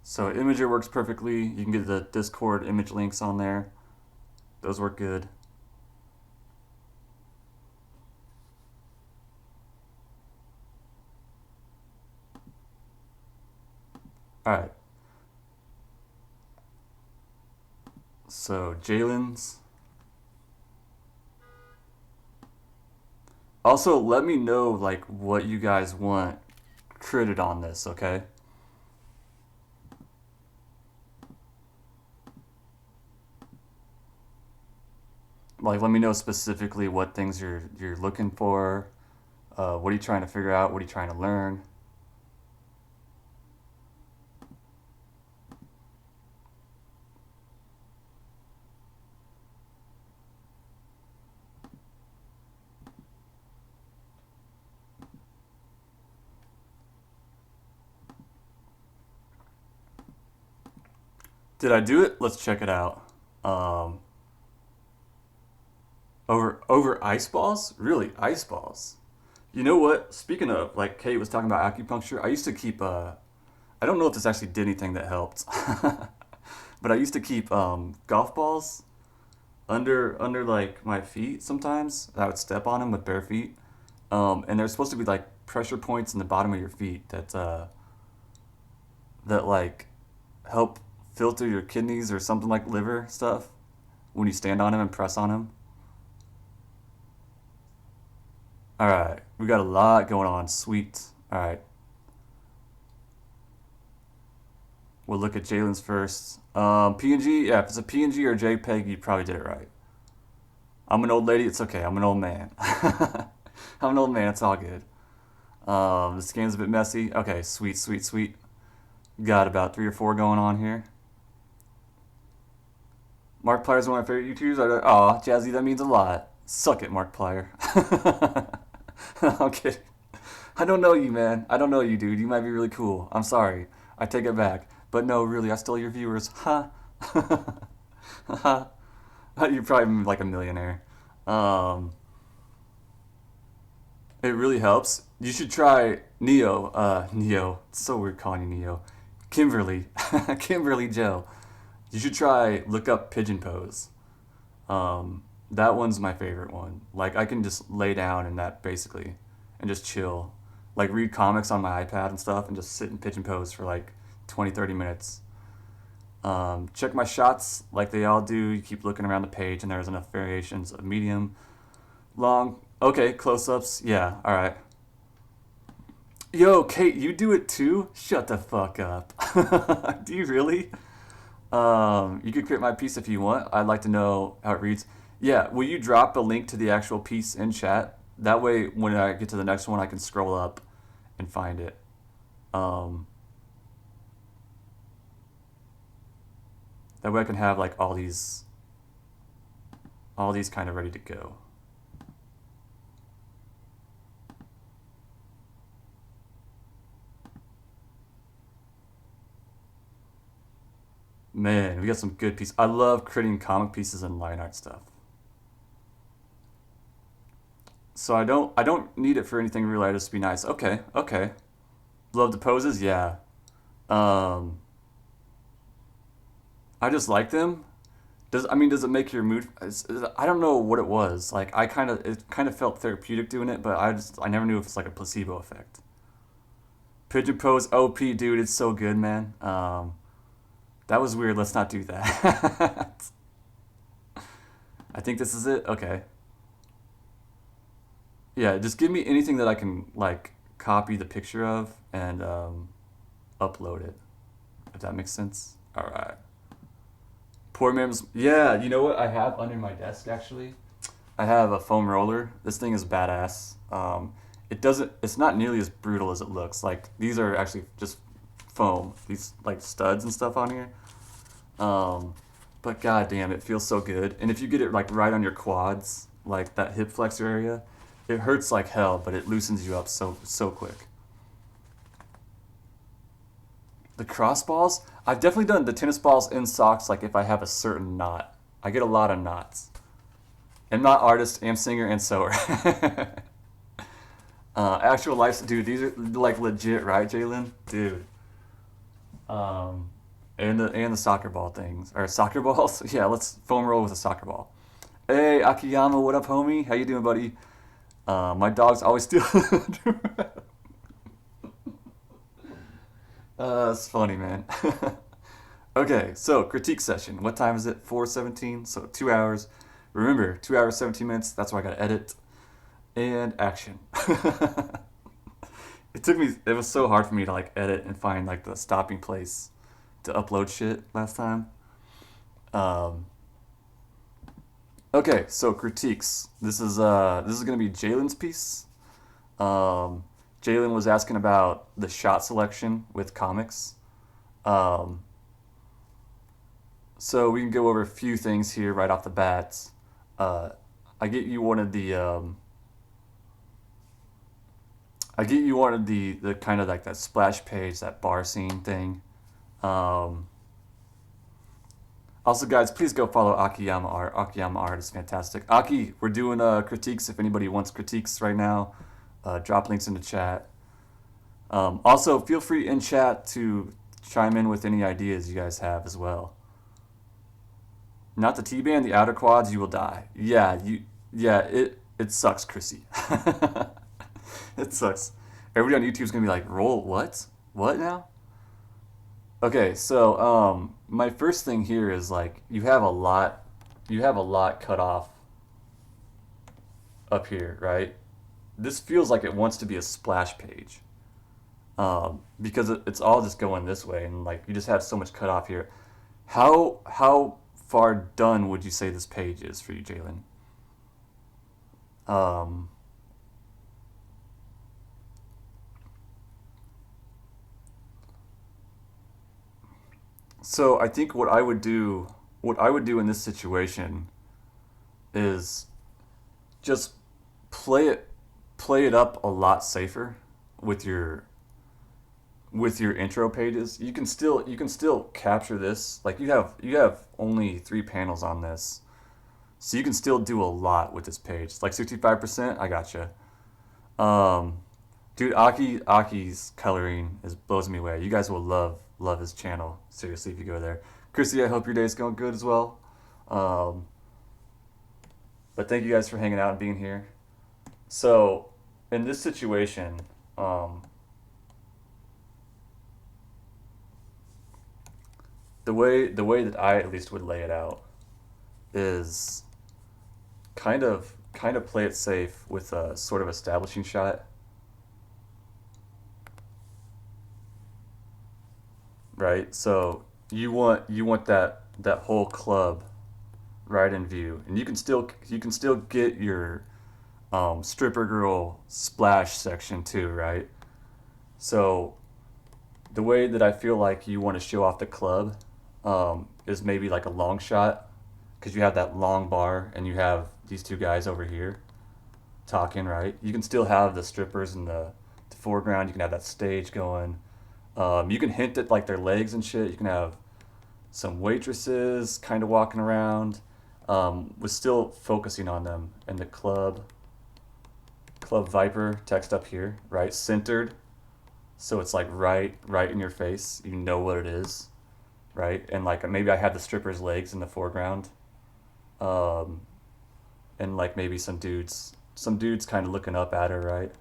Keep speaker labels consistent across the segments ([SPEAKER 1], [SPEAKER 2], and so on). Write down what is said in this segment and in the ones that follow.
[SPEAKER 1] So Imager works perfectly. You can get the Discord image links on there. Those work good. All right. So Jalen's. Also, let me know like what you guys want critted on this, okay? Like, let me know specifically what things you're looking for. What are you trying to figure out? What are you trying to learn? Did I do it? Let's check it out. Um, over ice balls? Really, ice balls? You know what? Speaking of, like Kate was talking about acupuncture, I used to keep. I don't know if this actually did anything that helped, but I used to keep golf balls under like my feet sometimes. I would step on them with bare feet, and there's supposed to be like pressure points in the bottom of your feet that like help filter your kidneys or something like liver stuff when you stand on them and press on them. All right, we got a lot going on. Sweet. All right, we'll look at Jalen's first. PNG, yeah, if it's a PNG or JPEG, you probably did it right. I'm an old lady. It's okay. I'm an old man. I'm an old man. It's all good. This game's a bit messy. Okay, sweet, sweet, sweet. Got about 3 or 4 going on here. Markiplier's one of my favorite YouTubers. Aw, Jazzy, that means a lot. Suck it, Markiplier. I'm kidding. I don't know you, man. I don't know you, dude. You might be really cool. I'm sorry. I take it back. But no, really, I stole your viewers. Ha. Ha. You're probably like a millionaire. Um, it really helps. You should try Neo. Neo. It's so weird calling you Neo. Kimberly. Kimberly Joe. You should try look up pigeon pose. That one's my favorite one. Like I can just lay down in that basically and just chill. Like read comics on my iPad and stuff and just sit in pigeon pose for like 20, 30 minutes. Check my shots like they all do. You keep looking around the page and there's enough variations of medium, long. Okay, close ups. Yeah, alright. Yo, Kate, you do it too? Shut the fuck up. Do you really? You could create my piece if you want. I'd like to know how it reads. Yeah, will you drop a link to the actual piece in chat? That way, when I get to the next one, I can scroll up and find it. Um, that way, I can have like all these kind of ready to go. Man, we got some good pieces. I love creating comic pieces and line art stuff. So I don't need it for anything real. I just be nice. Okay, okay. Love the poses, yeah. Um, I just like them. Does it make your mood? I don't know what it was. Like it kind of felt therapeutic doing it, but I never knew if it's like a placebo effect. Pigeon pose, OP, dude, it's so good, man. That was weird. Let's not do that. I think this is it. Okay. Yeah, just give me anything that I can like copy the picture of and upload it. If that makes sense. All right. Poor man's. Yeah, you know what I have under my desk actually? I have a foam roller. This thing is badass. It doesn't. It's not nearly as brutal as it looks. Like these are actually just foam. These like studs and stuff on here. Um, but god damn, it feels so good. And if you get it like right on your quads, like that hip flexor area, it hurts like hell, but it loosens you up so quick. The crossballs, I've definitely done the tennis balls in socks. Like if I have a certain knot, I get a lot of knots. I'm not artist, am singer, and sewer. Actual life, dude. These are like legit, right, Jalen? Dude. And the soccer ball things or soccer balls. Yeah, let's foam roll with a soccer ball. Hey Akiyama, what up, homie? How you doing, buddy? My dogs always steal. It's funny, man. Okay, so critique session. What time is it? 4:17. So 2 hours. Remember, 2 hours 17 minutes. That's why I gotta edit and action. It took me. It was so hard for me to like edit and find like the stopping place to upload shit last time. Um, okay, so critiques. This is gonna be Jalen's piece. Um, Jalen was asking about the shot selection with comics. Um, so we can go over a few things here right off the bat. Uh, I get you wanted the I get you wanted the kind of like that splash page, that bar scene thing. Um, Also, guys, please go follow Akiyama Art. Akiyama Art is fantastic. Aki, we're doing critiques. If anybody wants critiques right now, drop links in the chat. Also, feel free in chat to chime in with any ideas you guys have as well. Not the T-band, the outer quads, you will die. Yeah, it sucks, Chrissy. It sucks. Everybody on YouTube's gonna be like, roll what? What now? Okay, so my first thing here is like you have a lot cut off up here, right? This feels like it wants to be a splash page, because it's all just going this way, and like you just have so much cut off here. How far done would you say this page is for you, Jalen? Um, so I think what I would do in this situation is just play it play it up a lot safer with your intro pages. You can still capture this. Like you have only 3 panels on this. So you can still do a lot with this page. It's like 65%, I gotcha. Um dude, Aki's coloring is blows me away. You guys will love his channel. Seriously, if you go there. Chrissy, I hope your day's going good as well. Um but thank you guys for hanging out and being here. So, in this situation, um, the way that I at least would lay it out is kind of play it safe with a sort of establishing shot, right? So you want that whole club right in view, and you can still get your stripper girl splash section too, right? So the way that I feel like you want to show off the club is maybe like a long shot, because you have that long bar and you have these two guys over here talking, right? You can still have the strippers in the foreground. You can have that stage going. You can hint at like their legs and shit. You can have some waitresses kind of walking around, with still focusing on them. And the Club Viper text up here, right? Centered, so it's like right in your face. You know what it is, right? And like maybe I have the stripper's legs in the foreground, um, and like maybe some dudes kind of looking up at her, right?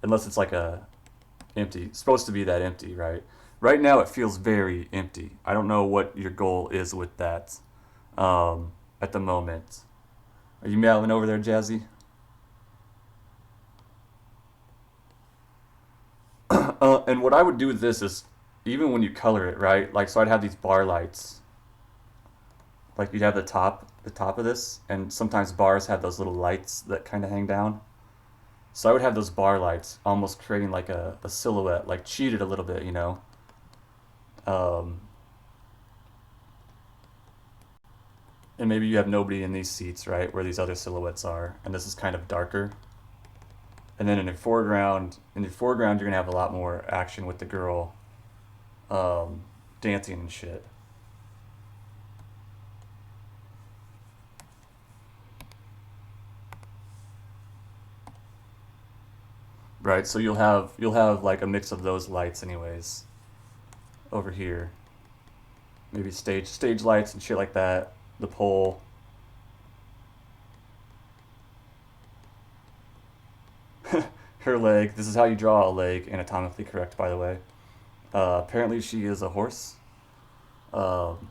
[SPEAKER 1] Unless it's like a empty, supposed to be that empty, right? Right now it feels very empty. I don't know what your goal is with that, at the moment. Are you meowing over there, Jazzy? And what I would do with this is, even when you color it, right? Like, so I'd have these bar lights. Like you'd have the top of this, and sometimes bars have those little lights that kind of hang down. So I would have those bar lights, almost creating like a silhouette, like cheated a little bit, you know. Um, and maybe you have nobody in these seats, right, where these other silhouettes are, and this is kind of darker. And then in your foreground, you're gonna have a lot more action with the girl, um, dancing and shit. Right, so you'll have like a mix of those lights anyways over here. Maybe stage lights and shit like that. The pole. Her leg. This is how you draw a leg, anatomically correct, by the way. Apparently, she is a horse. Um,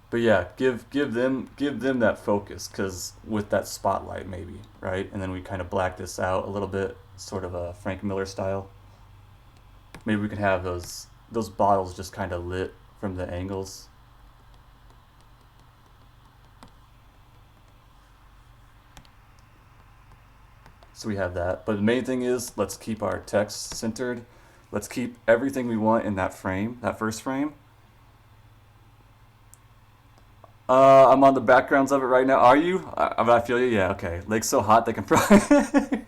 [SPEAKER 1] but yeah, give them that focus, cause with that spotlight maybe, right? And then we kind of black this out a little bit, sort of a Frank Miller style. Maybe we can have those bottles just kind of lit from the angles. So we have that. But the main thing is, let's keep our text centered. Let's keep everything we want in that frame, that first frame. I'm on the backgrounds of it right now. Are you? I feel you. Yeah. Okay. Lake's so hot they can fry.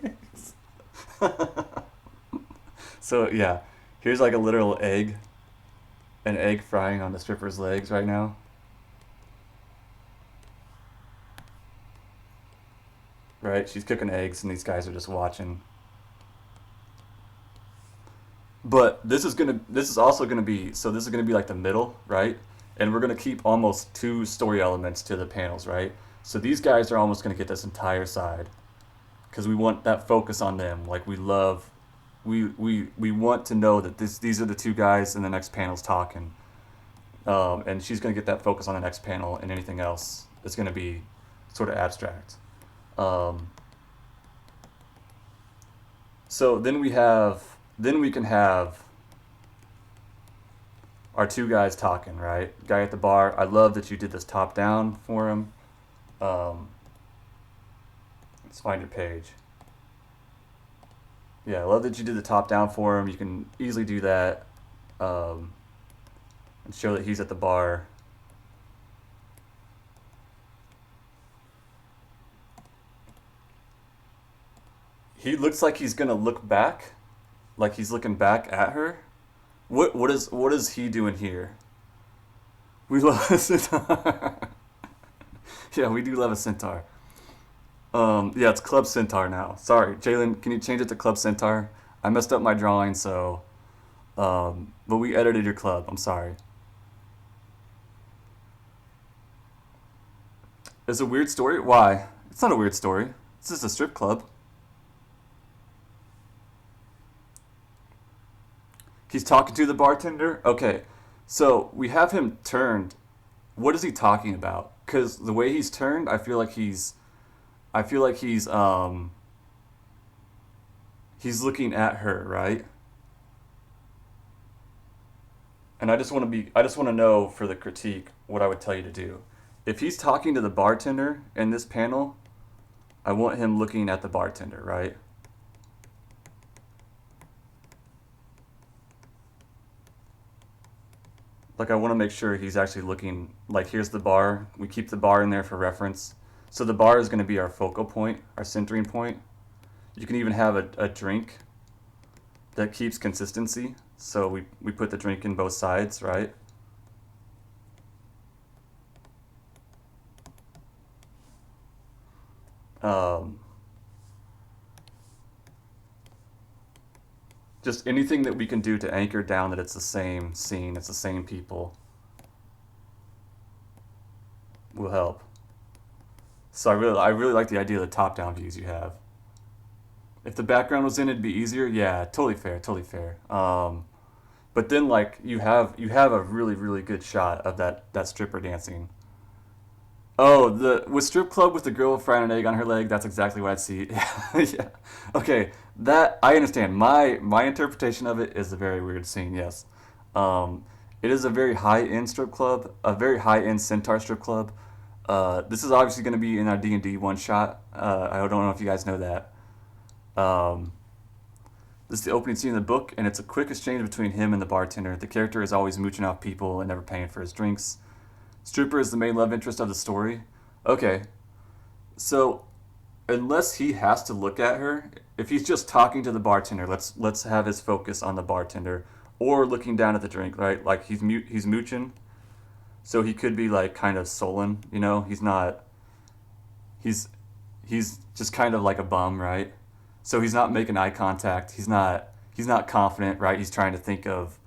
[SPEAKER 1] So yeah, here's like a literal egg, an egg frying on the stripper's legs right now. Right? She's cooking eggs, and these guys are just watching. But this is also gonna be, so this is gonna be like the middle, right? And we're gonna keep almost two story elements to the panels, right? So these guys are almost gonna get this entire side because we want that focus on them. Like we want to know that these are the two guys in the next panel's talking, and she's gonna get that focus on the next panel, and anything else is gonna be sort of abstract. Um, so then we can have our two guys talking, right? Guy at the bar. I love that you did this top down for him. Um, let's find your page. Yeah, I love that you did the top down for him. You can easily do that, and show that he's at the bar. He looks like he's gonna look back, like he's looking back at her. What is he doing here? We love a centaur. Yeah, we do love a centaur. Yeah, it's Club Centaur now. Sorry, Jalen, can you change it to Club Centaur? I messed up my drawing, so but we edited your club. I'm sorry. It's a weird story. Why? It's not a weird story. It's just a strip club. He's talking to the bartender. Okay, so we have him turned. What is he talking about? Because the way he's turned, I feel like he's looking at her, right? And I just want to know for the critique what I would tell you to do. If he's talking to the bartender in this panel, I want him looking at the bartender, right? Like I want to make sure he's actually looking, like here's the bar. We keep the bar in there for reference. So the bar is going to be our focal point, our centering point. You can even have a drink that keeps consistency. So we put the drink in both sides, right? Um, just anything that we can do to anchor down that it's the same scene, it's the same people, will help. So I really like the idea of the top-down views you have. If the background was in, it'd be easier. Yeah, totally fair, totally fair. But then like you have a really good shot of that stripper dancing. Oh, the with strip club with the girl frying an egg on her leg. That's exactly what I see. Yeah. Okay, that I understand. My interpretation of it is a very weird scene. Yes, um, it is a very high end strip club, a very high end Centaur strip club. This is obviously going to be in our D&D one shot. I don't know if you guys know that. Um, this is the opening scene in the book, and it's a quick exchange between him and the bartender. The character is always mooching off people and never paying for his drinks. Stripper is the main love interest of the story. Okay, so unless he has to look at her, if he's just talking to the bartender, let's have his focus on the bartender or looking down at the drink, right? Like he's mooching, so he could be like kind of sullen, you know? He's not he's he's just kind of like a bum, right? So he's not making eye contact. He's not confident, right? He's trying to think of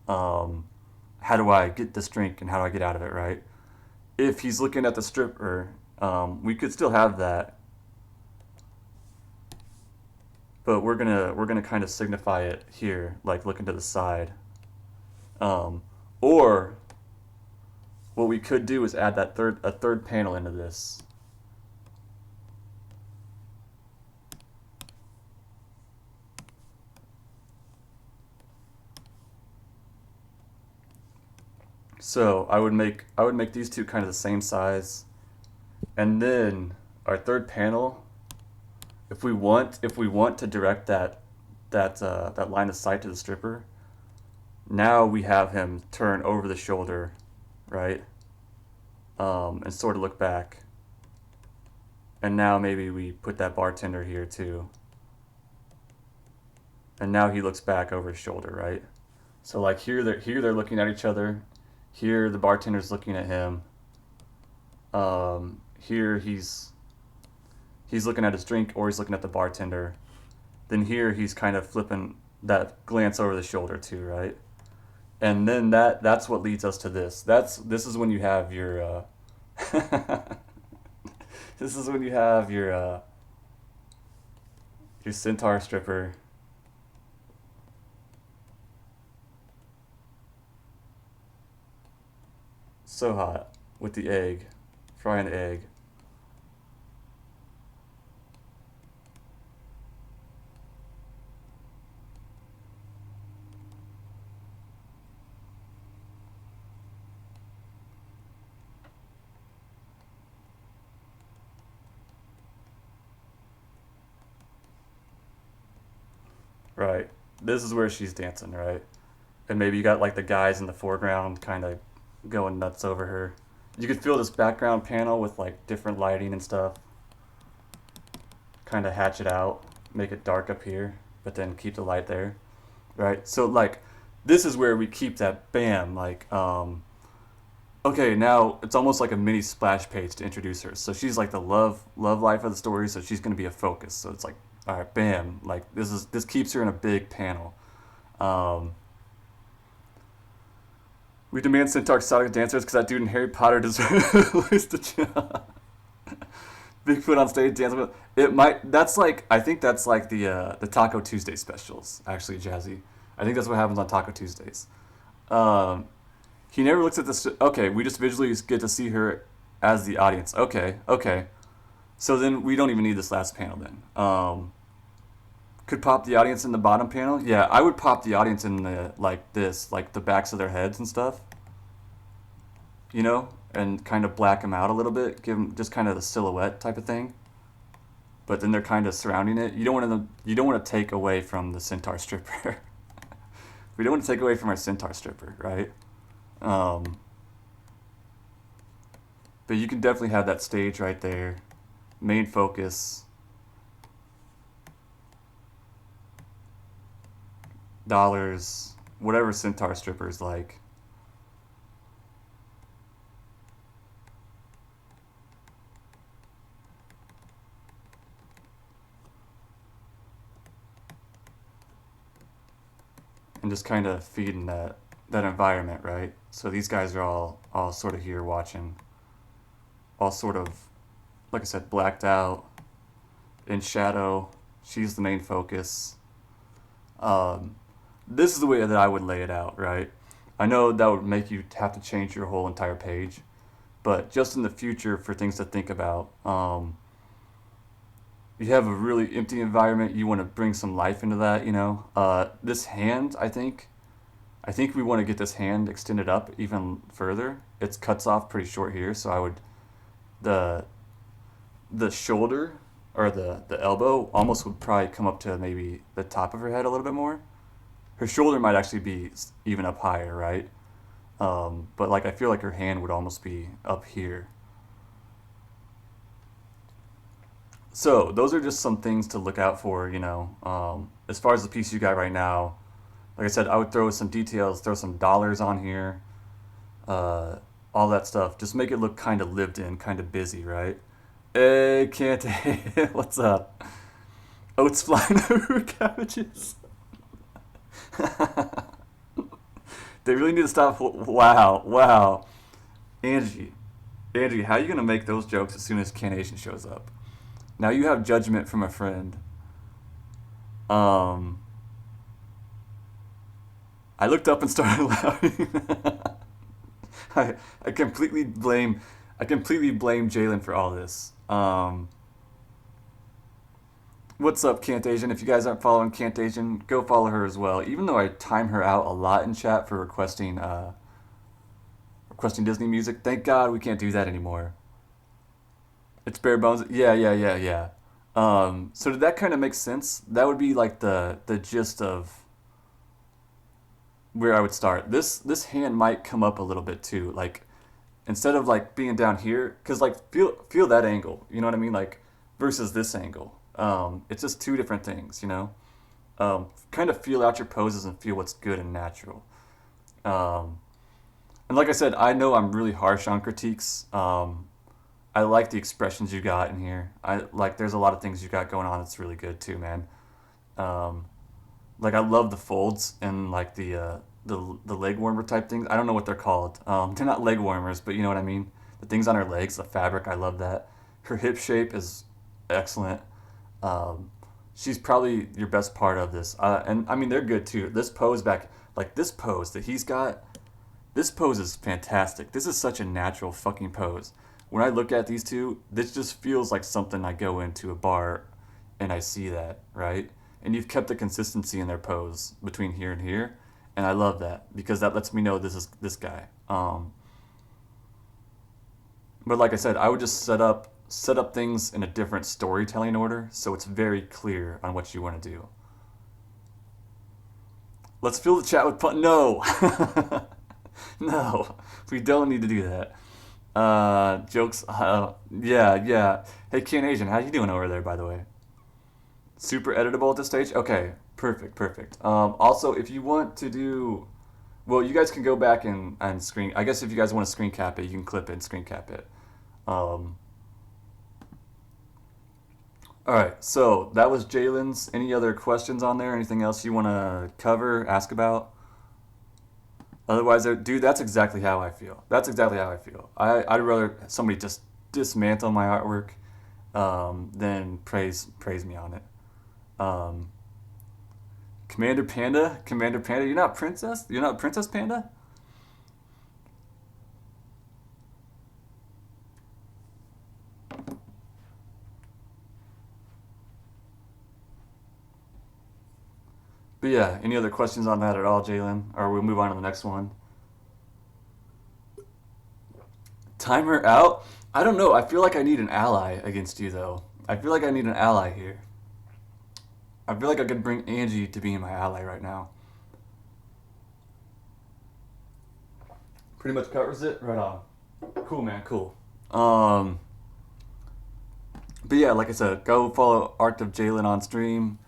[SPEAKER 1] how do I get this drink and how do I get out of it, right? If he's looking at the stripper, we could still have that, but we're gonna kind of signify it here, like looking to the side. Um, or what we could do is add that third panel into this. So I would make these two kind of the same size, and then our third panel, if we want to direct that line of sight to the stripper, now we have him turn over the shoulder, right? And sort of look back. And now maybe we put that bartender here too. And now he looks back over his shoulder, right? So like here they're looking at each other. Here the bartender's looking at him. Here he's looking at his drink or he's looking at the bartender. Then here he's kind of flipping that glance over the shoulder too, right? And then that's what leads us to this. This is when you have your this is when you have your Centaur stripper. So hot with the egg, frying the egg. Right. This is where she's dancing, right? And maybe you got like the guys in the foreground kind of going nuts over her. You could feel this background panel with like different lighting and stuff. Kind of hatch it out, make it dark up here, but then keep the light there, right? So like this is where we keep that bam, like okay, now it's almost like a mini splash page to introduce her. So she's like the love life of the story, so she's going to be a focus. So it's like, all right, bam, like this keeps her in a big panel. Um, we demand Centaur exotic dancers because that dude in Harry Potter deserves at least a job. Bigfoot on stage dancing with it might. That's like I think that's like the Taco Tuesday specials. Actually, Jazzy. I think that's what happens on Taco Tuesdays. Um, he never looks at this. Okay, we just visually get to see her as the audience. Okay, okay. So then we don't even need this last panel then. Could pop the audience in the bottom panel. Yeah, I would pop the audience in the like this, like the backs of their heads and stuff. You know, and kind of black them out a little bit, give them just kind of the silhouette type of thing. But then they're kind of surrounding it. You don't want to take away from the Centaur stripper. We don't want to take away from our Centaur stripper, right? Um, but you can definitely have that stage right there, main focus, dollars, whatever Centaur stripper is like. And just kind of feeding that environment, right? So these guys are all sort of here watching, all sort of, like I said, blacked out, in shadow. She's the main focus. Um, this is the way that I would lay it out, right? I know that would make you have to change your whole entire page, but just in the future for things to think about. You have a really empty environment. You want to bring some life into that, you know. This hand, I think we want to get this hand extended up even further. It cuts off pretty short here, so I would the the shoulder or the elbow almost would probably come up to maybe the top of her head a little bit more. Her shoulder might actually be even up higher, right? But like I feel like her hand would almost be up here. So those are just some things to look out for, you know. As far as the piece you got right now, like I said, I would throw some details, throw some dollars on here, uh, all that stuff. Just make it look kind of lived in, kind of busy, right? Hey, can't what's up? Oats flying over cabbages. They really need to stop. Wow, wow, Angie, Angie, how are you gonna make those jokes as soon as Canation shows up? Now you have judgment from a friend. Um, I looked up and started laughing. I, I completely blame I completely blame Jalen for all this. What's up, Can't Asian? If you guys aren't following Can't Asian, go follow her as well. Even though I time her out a lot in chat for requesting Disney music, thank God we can't do that anymore. It's bare bones. Yeah, yeah, yeah, yeah. So did that kind of make sense? That would be like the gist of where I would start. This hand might come up a little bit too. Like instead of like being down here, because like feel that angle. You know what I mean? Like versus this angle. It's just two different things. You know. Kind of feel out your poses and feel what's good and natural. Um, and like I said, I know I'm really harsh on critiques. I like the expressions you got in here. I like there's a lot of things you got going on that's really good too, man. Um, like I love the folds and like the leg warmer type things. I don't know what they're called. They're not leg warmers, but you know what I mean. The things on her legs, the fabric, I love that. Her hip shape is excellent. Um, she's probably your best part of this. And I mean they're good too. This pose back, like this pose that he's got. This pose is fantastic. This is such a natural fucking pose. When I look at these two, this just feels like something I go into a bar and I see that, right? And you've kept the consistency in their pose between here and here, and I love that because that lets me know this is this guy. But like I said, I would just set up things in a different storytelling order so it's very clear on what you want to do. Let's fill the chat with no. No, we don't need to do that. Jokes. Yeah, yeah. Hey, Ken Asian, how you doing over there, by the way? Super editable at this stage? Okay, perfect, perfect. Also, if you want to do, well, you guys can go back and screen. I guess if you guys want to screen cap it, you can clip it and screen cap it. Um, all right, so that was Jalen's. Any other questions on there? Anything else you want to cover, ask about? Otherwise, dude, that's exactly how I feel. That's exactly how I feel. I'd rather somebody just dismantle my artwork than praise me on it. Um, Commander Panda, you're not Princess? You're not Princess Panda? But yeah, any other questions on that at all, Jalen? Or we'll move on to the next one. Timer out? I don't know. I feel like I need an ally against you, though. I feel like I need an ally here. I feel like I could bring Angie to being my ally right now. Pretty much covers it? Right on. Cool, man. Cool. But yeah, like I said, go follow Art of Jalen on stream.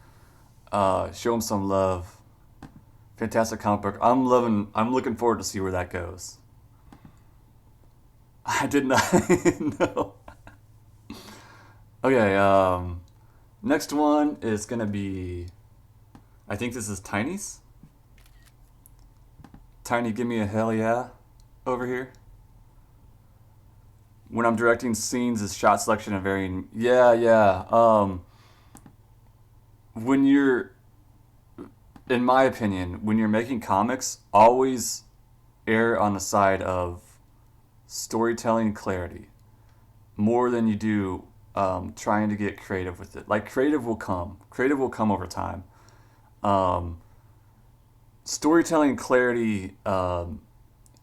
[SPEAKER 1] Show him some love. Fantastic comic book. I'm looking forward to see where that goes. I did not know. Okay, next one is gonna be, I think this is Tiny's. Tiny, give me a hell yeah over here. When I'm directing scenes, is shot selection and varying. Yeah, yeah. When you're, in my opinion, when you're making comics, always err on the side of storytelling clarity more than you do trying to get creative with it. Like creative will come. Creative will come over time. Um, Storytelling clarity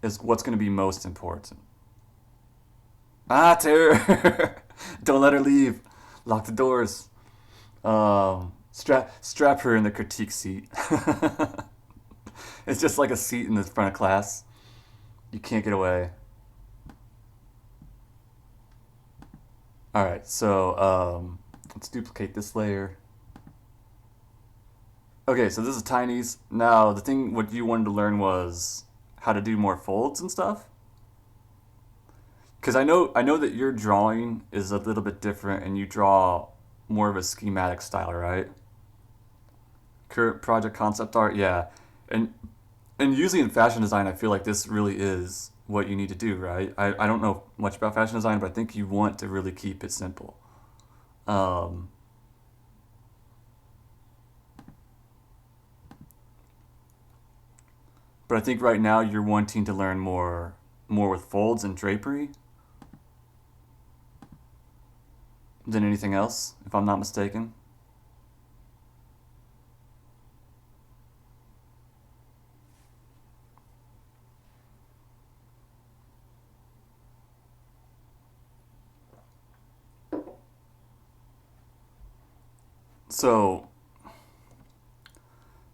[SPEAKER 1] is what's going to be most important. Ah, terror! Don't let her leave. Lock the doors. Strap her in the critique seat. It's just like a seat in the front of class. You can't get away. All right, so let's duplicate this layer. Okay, so this is Tiny's. Now, the thing what you wanted to learn was how to do more folds and stuff. Because I know that your drawing is a little bit different, and you draw more of a schematic style, right? Current project concept art, yeah. And And usually in fashion design, I feel like this really is what you need to do, right? I don't know much about fashion design, but I think you want to really keep it simple. Um, but I think right now you're wanting to learn more with folds and drapery than anything else, if I'm not mistaken. So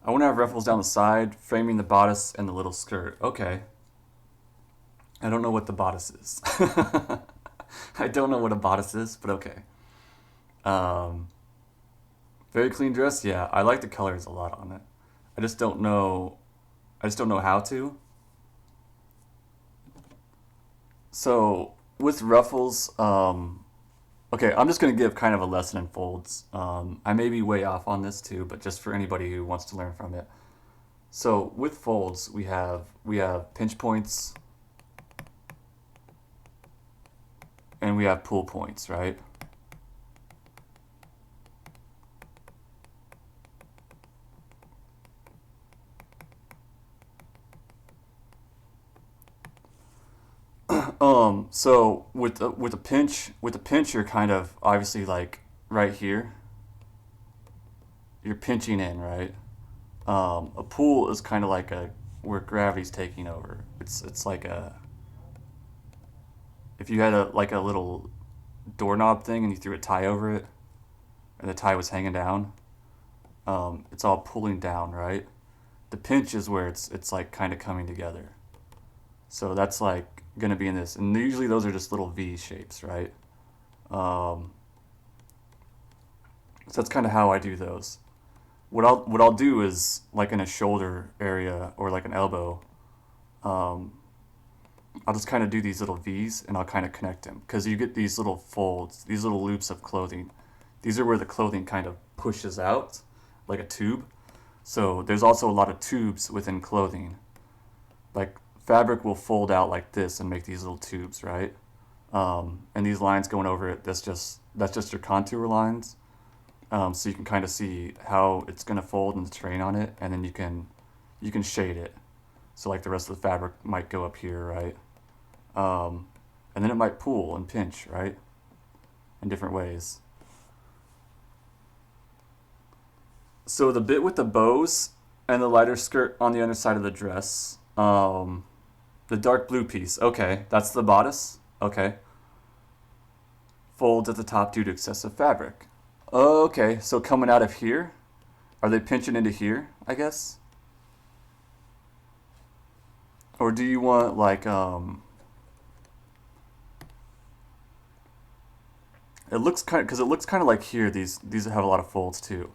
[SPEAKER 1] I want to have ruffles down the side, framing the bodice and the little skirt. Okay. I don't know what the bodice is. I don't know what a bodice is, but okay. Um, Very clean dress. Yeah, I like the colors a lot on it. I just don't know. I just don't know how to. So with ruffles, okay, I'm just gonna give kind of a lesson in folds. I may be way off on this too, but just for anybody who wants to learn from it. So with folds, we have pinch points and we have pull points, right? So with a pinch, you're kind of obviously like right here. You're pinching in, right? A pull is kind of like a where gravity's taking over. It's like a if you had a like a little doorknob thing and you threw a tie over it, and the tie was hanging down. It's all pulling down, right? The pinch is where it's like kind of coming together. So that's like gonna be in this, and usually those are just little V shapes, right? Um, so that's kind of how I do those. What I'll do is like in a shoulder area or like an elbow. Um, I'll just kind of do these little V's and I'll kind of connect them because you get these little folds, these little loops of clothing. These are where the clothing kind of pushes out like a tube. So there's also a lot of tubes within clothing. Like fabric will fold out like this and make these little tubes, right? And these lines going over it, that's just your contour lines. So you can kind of see how it's gonna fold and the terrain on it, and then you can shade it. So like the rest of the fabric might go up here, right? Um, and then it might pull and pinch, right? In different ways. So the bit with the bows and the lighter skirt on the underside of the dress. The dark blue piece. Okay, that's the bodice. Okay. Folds at the top due to excessive fabric. Okay, so coming out of here, are they pinching into here, I guess? Or do you want like it looks kind of because it looks kind of like here these have a lot of folds too.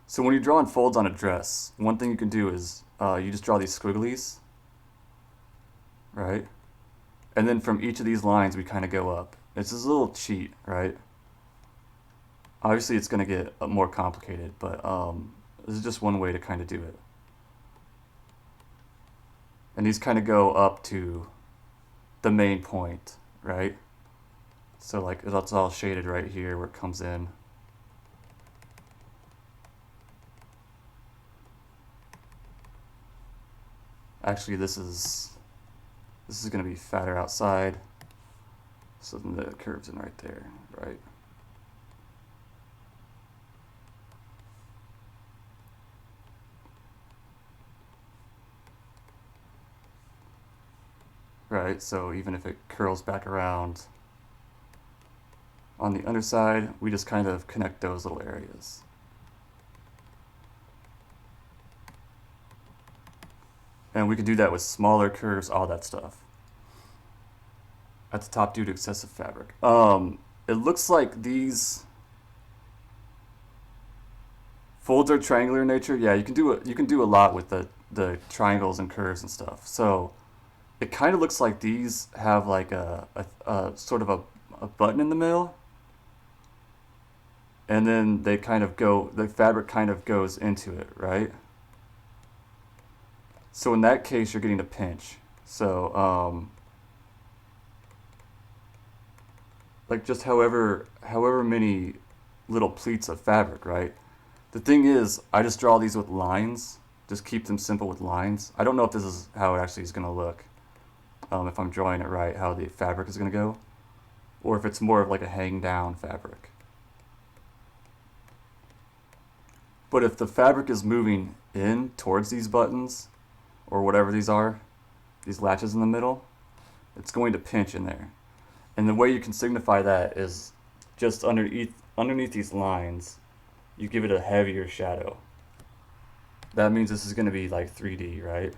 [SPEAKER 1] So when you're drawing folds on a dress, one thing you can do is you just draw these squigglies, right? And then from each of these lines, we kind of go up. It's just a little cheat, right? Obviously, it's going to get more complicated, but this is just one way to kind of do it. And these kind of go up to the main point, right? So like that's all shaded right here where it comes in. Actually, this is going to be fatter outside, so then the curve's in right there, right? Right, so even if it curls back around on the underside, we just kind of connect those little areas. And we could do that with smaller curves, all that stuff. At the top due to excessive fabric. It looks like these folds are triangular in nature. Yeah, you can do a lot with the triangles and curves and stuff. So it kind of looks like these have like a sort of a button in the middle, and then they kind of go, the fabric kind of goes into it, right? So in that case, you're getting a pinch. So like just however many little pleats of fabric, right? The thing is, I just draw these with lines. Just keep them simple with lines. I don't know if this is how it actually is going to look. If I'm drawing it right, how the fabric is going to go. Or if it's more of like a hang down fabric. But if the fabric is moving in towards these buttons, or whatever these are, these latches in the middle, it's going to pinch in there. And the way you can signify that is just underneath these lines, you give it a heavier shadow. That means this is going to be like 3D, right?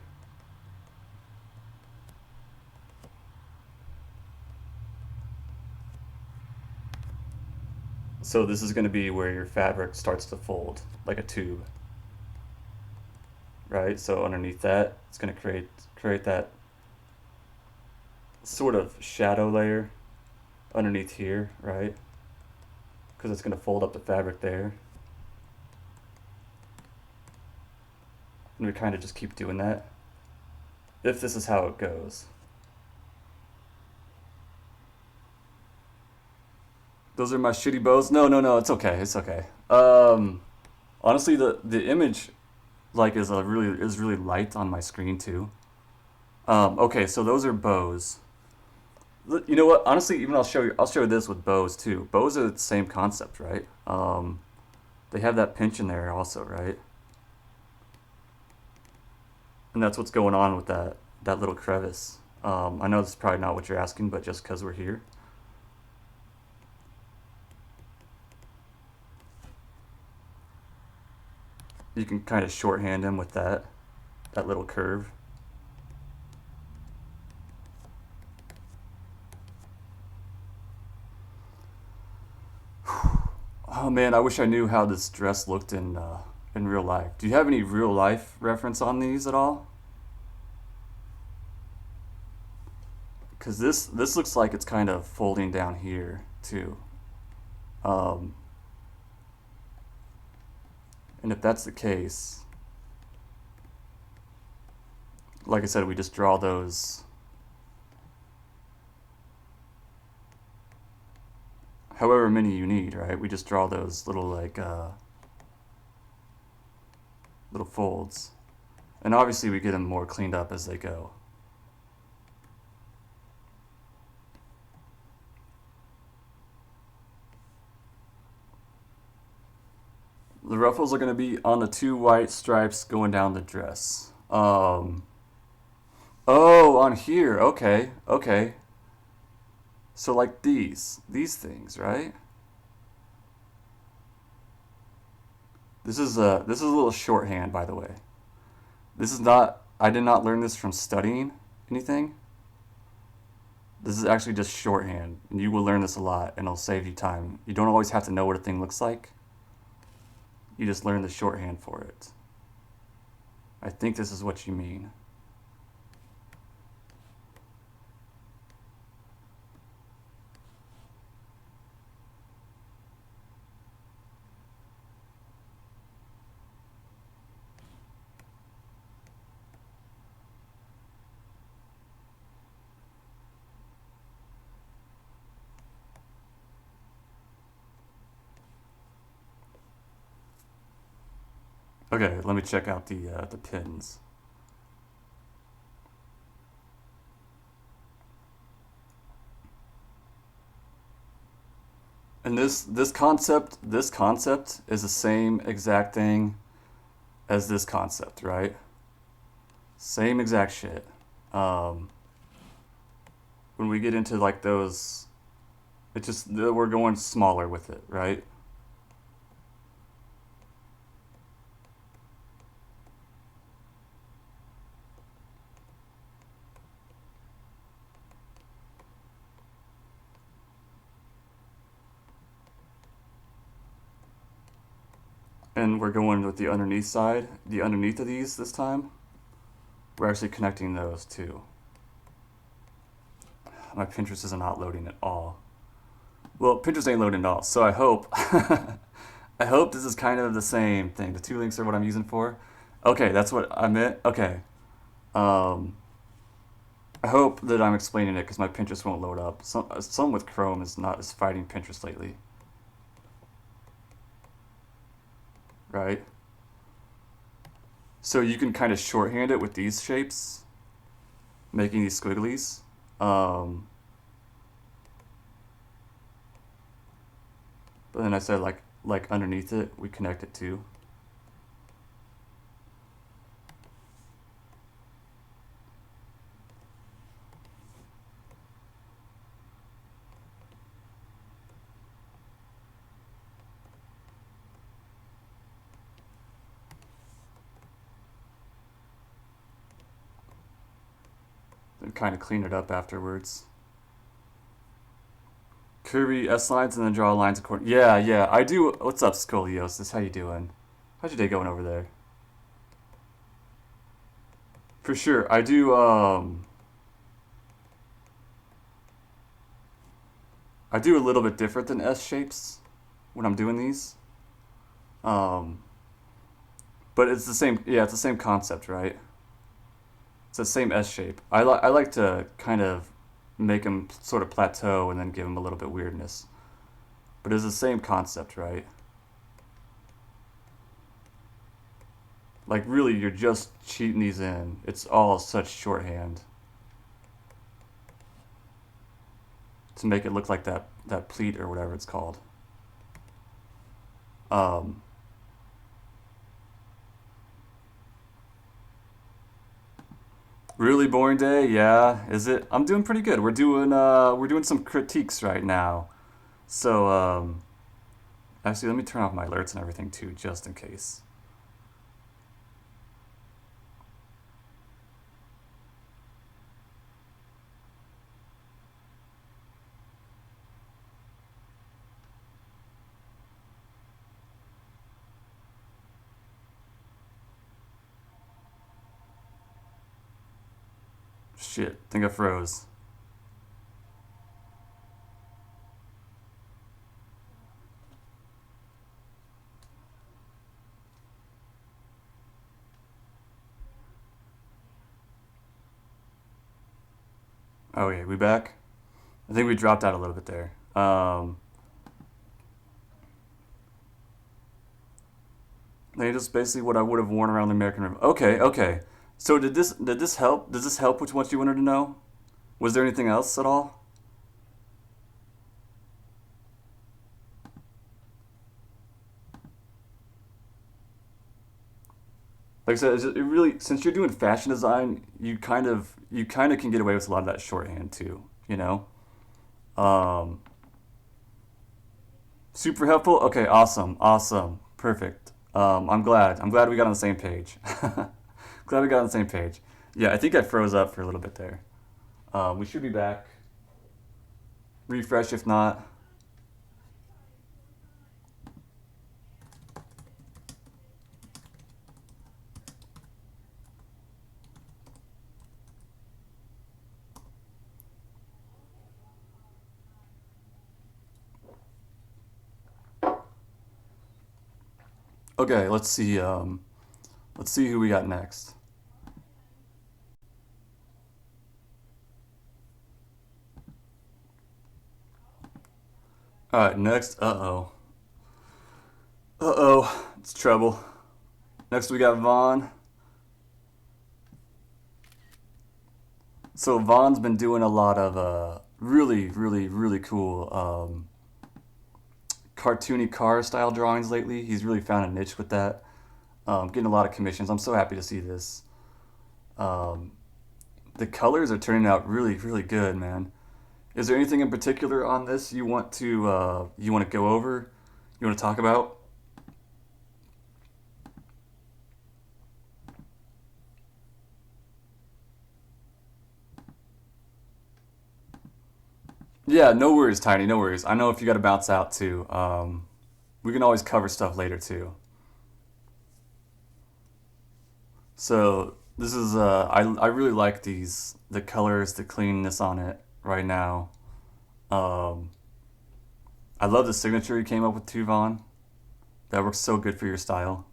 [SPEAKER 1] So this is going to be where your fabric starts to fold, like a tube. Right? So underneath that, it's going to create that sort of shadow layer underneath here, right? Because it's going to fold up the fabric there. And we kind of just keep doing that, if this is how it goes. Those are my shitty bows. No, it's okay. It's okay. Honestly, the image like is really light on my screen too. Okay, so those are bows. You know what? Honestly, even I'll show you this with bows too. Bows are the same concept, right? They have that pinch in there also, right? And that's what's going on with that little crevice. I know this is probably not what you're asking, but just because we're here. You can kind of shorthand him with that little curve. Oh man, I wish I knew how this dress looked in real life. Do you have any real life reference on these at all? Because this looks like it's kind of folding down here too. And if that's the case, like I said, we just draw those however many you need, right? We just draw those little like little folds. And obviously we get them more cleaned up as they go. The ruffles are going to be on the 2 white stripes going down the dress. Oh, on here. Okay. So like these things, right? This is a little shorthand, by the way. This is not. I did not learn this from studying anything. This is actually just shorthand, and you will learn this a lot, and it'll save you time. You don't always have to know what a thing looks like. You just learn the shorthand for it. I think this is what you mean. Okay, let me check out the pins. And this concept is the same exact thing as this concept, right? Same exact shit. When we get into like those, it's just we're going smaller with it, right? And we're going with the underneath side, the underneath of these this time. We're actually connecting those too. My Pinterest is not loading at all. Well, Pinterest ain't loading at all, so I hope I hope this is kind of the same thing. The 2 links are what I'm using for. Okay, that's what I meant. Okay. Um, I hope that I'm explaining it because my Pinterest won't load up. Some with Chrome is fighting Pinterest lately, right? So you can kind of shorthand it with these shapes, making these squigglies. Um, but then I said like underneath it, we connect it too. And kind of clean it up afterwards. Curvy S lines and then draw lines according. Yeah, yeah, I do. What's up, Scoliosis? How you doing? How's your day going over there? For sure, I do. I do a little bit different than S shapes when I'm doing these. Um, but it's the same. Yeah, it's the same concept, right? It's the same S shape. I like to kind of make them sort of plateau and then give them a little bit weirdness. But it's the same concept, right? Like really, you're just cheating these in. It's all such shorthand to make it look like that pleat or whatever it's called. Um, Really boring day, yeah. Is it? I'm doing pretty good. We're doing some critiques right now. So actually, let me turn off my alerts and everything too, just in case. Shit, think I froze. Oh yeah, we back? I think we dropped out a little bit there. They just basically what I would have worn around the American River. Okay, okay. So did this help? Does this help with what you wanted to know? Was there anything else at all? Like I said, it really since you're doing fashion design, you kind of can get away with a lot of that shorthand too. You know. Um, Super helpful. Okay, awesome, awesome, perfect. I'm glad we got on the same page. Glad we got on the same page. Yeah, I think I froze up for a little bit there. We should be back. Refresh if not. Okay, let's see. Let's see who we got next. All right, next. Uh oh, it's trouble. Next we got Vaughn. So Vaughn's been doing a lot of really, really, really cool cartoony car style drawings lately. He's really found a niche with that. Getting a lot of commissions. I'm so happy to see this. Um, the colors are turning out really, really good, man. Is there anything in particular on this you want to go over? You want to talk about? Yeah, no worries, Tiny. No worries. I know if you got to bounce out too. We can always cover stuff later too. So this is I really like the colors, the cleanness on it right now. Um, I love the signature you came up with too, Vaughn. That works so good for your style.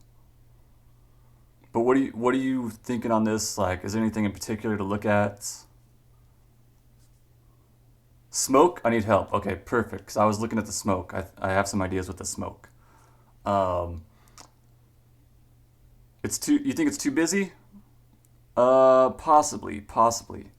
[SPEAKER 1] But what are you thinking on this? Like, is there anything in particular to look at? Smoke? I need help. Okay, perfect. Because I was looking at the smoke. I have some ideas with the smoke. Um, it's too. You think it's too busy? Possibly, possibly.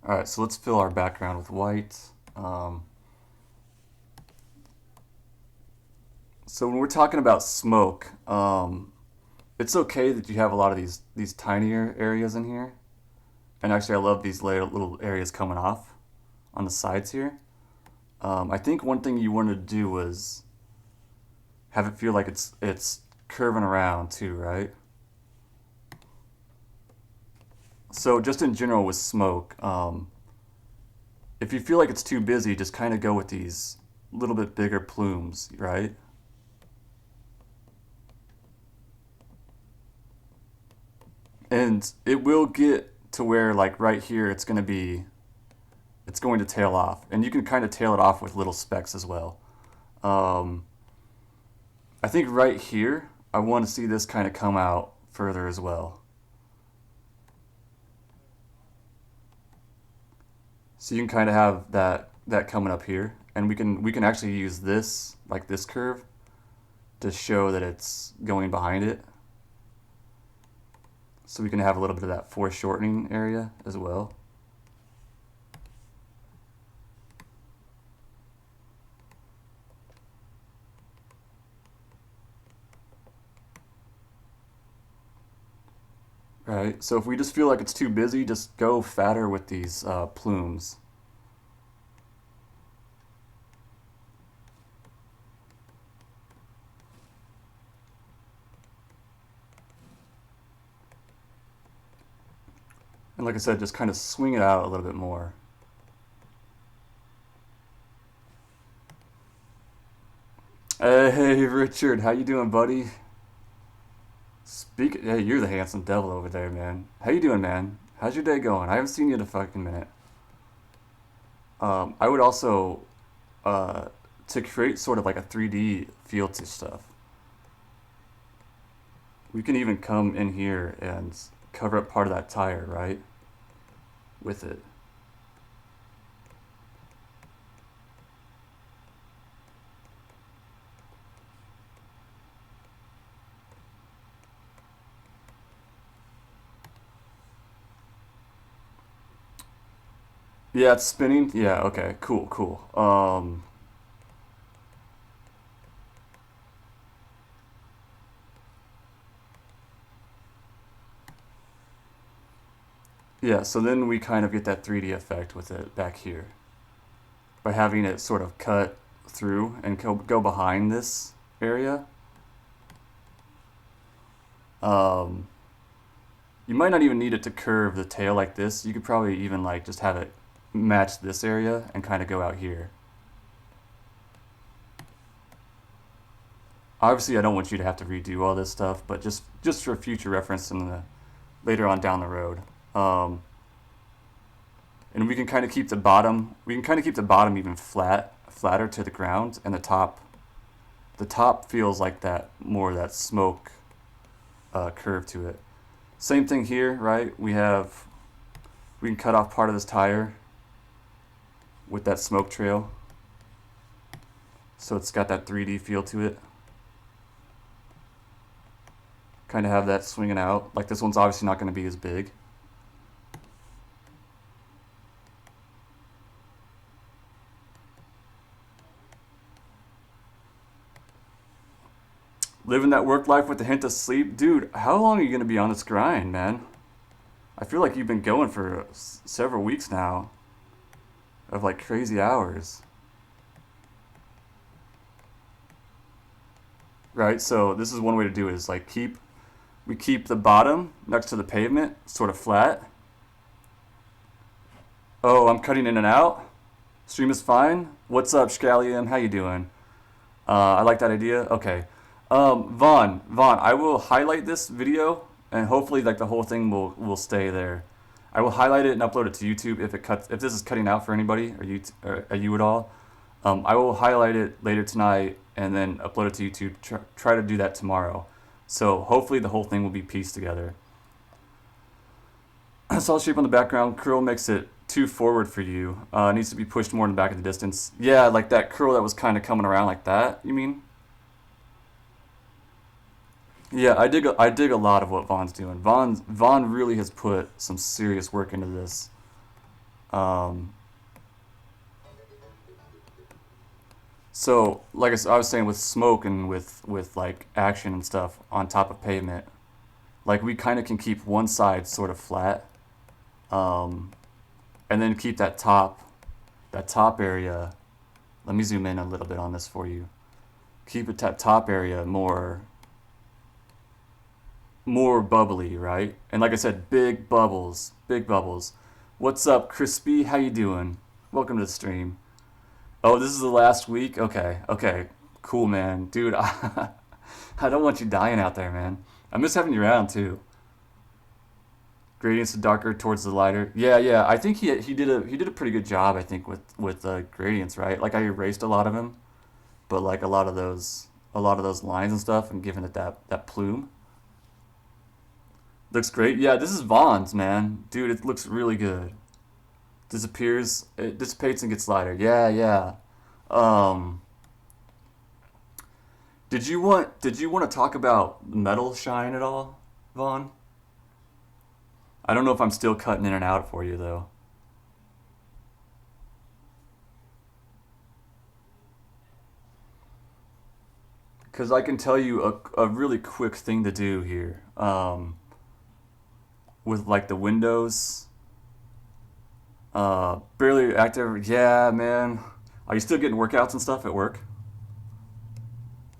[SPEAKER 1] All right, so let's fill our background with white. Um, so when we're talking about smoke, it's okay that you have a lot of these tinier areas in here. And actually, I love these little areas coming off on the sides here. I think one thing you wanted to do was have it feel like it's curving around too, right? So just in general with smoke, if you feel like it's too busy, just kind of go with these little bit bigger plumes, right? And it will get to where like right here it's going to tail off, and you can kind of tail it off with little specks as well. Um, I think right here I want to see this kind of come out further as well. So you can kind of have that coming up here, and we can actually use this like this curve to show that it's going behind it. So we can have a little bit of that foreshortening area as well. Right. So if we just feel like it's too busy, just go fatter with these plumes. And like I said, just kind of swing it out a little bit more. Hey, Richard, how you doing, buddy? Hey, you're the handsome devil over there, man. How you doing, man? How's your day going? I haven't seen you in a fucking minute. I would also, uh, to create sort of like a 3D feel to stuff, we can even come in here and cover up part of that tire, right? With it. Yeah, it's spinning. Yeah, okay, cool, cool. Yeah, so then we kind of get that 3D effect with it back here by having it sort of cut through and go behind this area. Um, you might not even need it to curve the tail like this. You could probably even like just have it match this area and kind of go out here. Obviously, I don't want you to have to redo all this stuff, but just for future reference in the later on down the road. Um, and we can kind of keep the bottom. We can kind of keep the bottom even flatter to the ground, and the top feels like that more that smoke curve to it. Same thing here, right? We can cut off part of this tire with that smoke trail, so it's got that 3D feel to it. Kind of have that swinging out. Like this one's obviously not going to be as big. Living that work life with a hint of sleep, dude. How long are you going to be on this grind, man? I feel like you've been going for several weeks now of like crazy hours. Right? So this is one way to do it is like we keep the bottom next to the pavement sort of flat. Oh, I'm cutting in and out. Stream is fine. What's up, Scallium? How you doing? I like that idea. Okay. Vaughn, I will highlight this video and hopefully like the whole thing will stay there. I will highlight it and upload it to YouTube if this is cutting out for anybody or you at all. I will highlight it later tonight and then upload it to YouTube. Try to do that tomorrow. So hopefully the whole thing will be pieced together. Solid shape on the background. Curl makes it too forward for you. It needs to be pushed more in the back of the distance. Yeah, like that curl that was kind of coming around like that, you mean? Yeah, I dig a lot of what Vaughn's doing. Vaughn really has put some serious work into this. Um, so like I was saying with smoke and with like action and stuff on top of pavement, like we kind of can keep one side sort of flat, um, and then keep that top area. Let me zoom in a little bit on this for you. Keep it that top area more bubbly, right? And like I said, big bubbles, big bubbles. What's up, Crispy? How you doing? Welcome to the stream. Oh, this is the last week? Okay, okay. Cool, man. Dude, I don't want you dying out there, man. I miss having you around, too. Gradients darker towards the lighter. Yeah, yeah. I think he did a pretty good job, I think, with gradients, right? Like I erased a lot of them, but like a lot of those lines and stuff and giving it that plume. Looks great. Yeah, this is Vaughn's, man. Dude, it looks really good. Disappears, it dissipates and gets lighter. Yeah, yeah. Um, did you want to talk about metal shine at all, Vaughn? I don't know if I'm still cutting in and out for you though. Because I can tell you a really quick thing to do here. With like the windows, barely active. Yeah, man. Are you still getting workouts and stuff at work?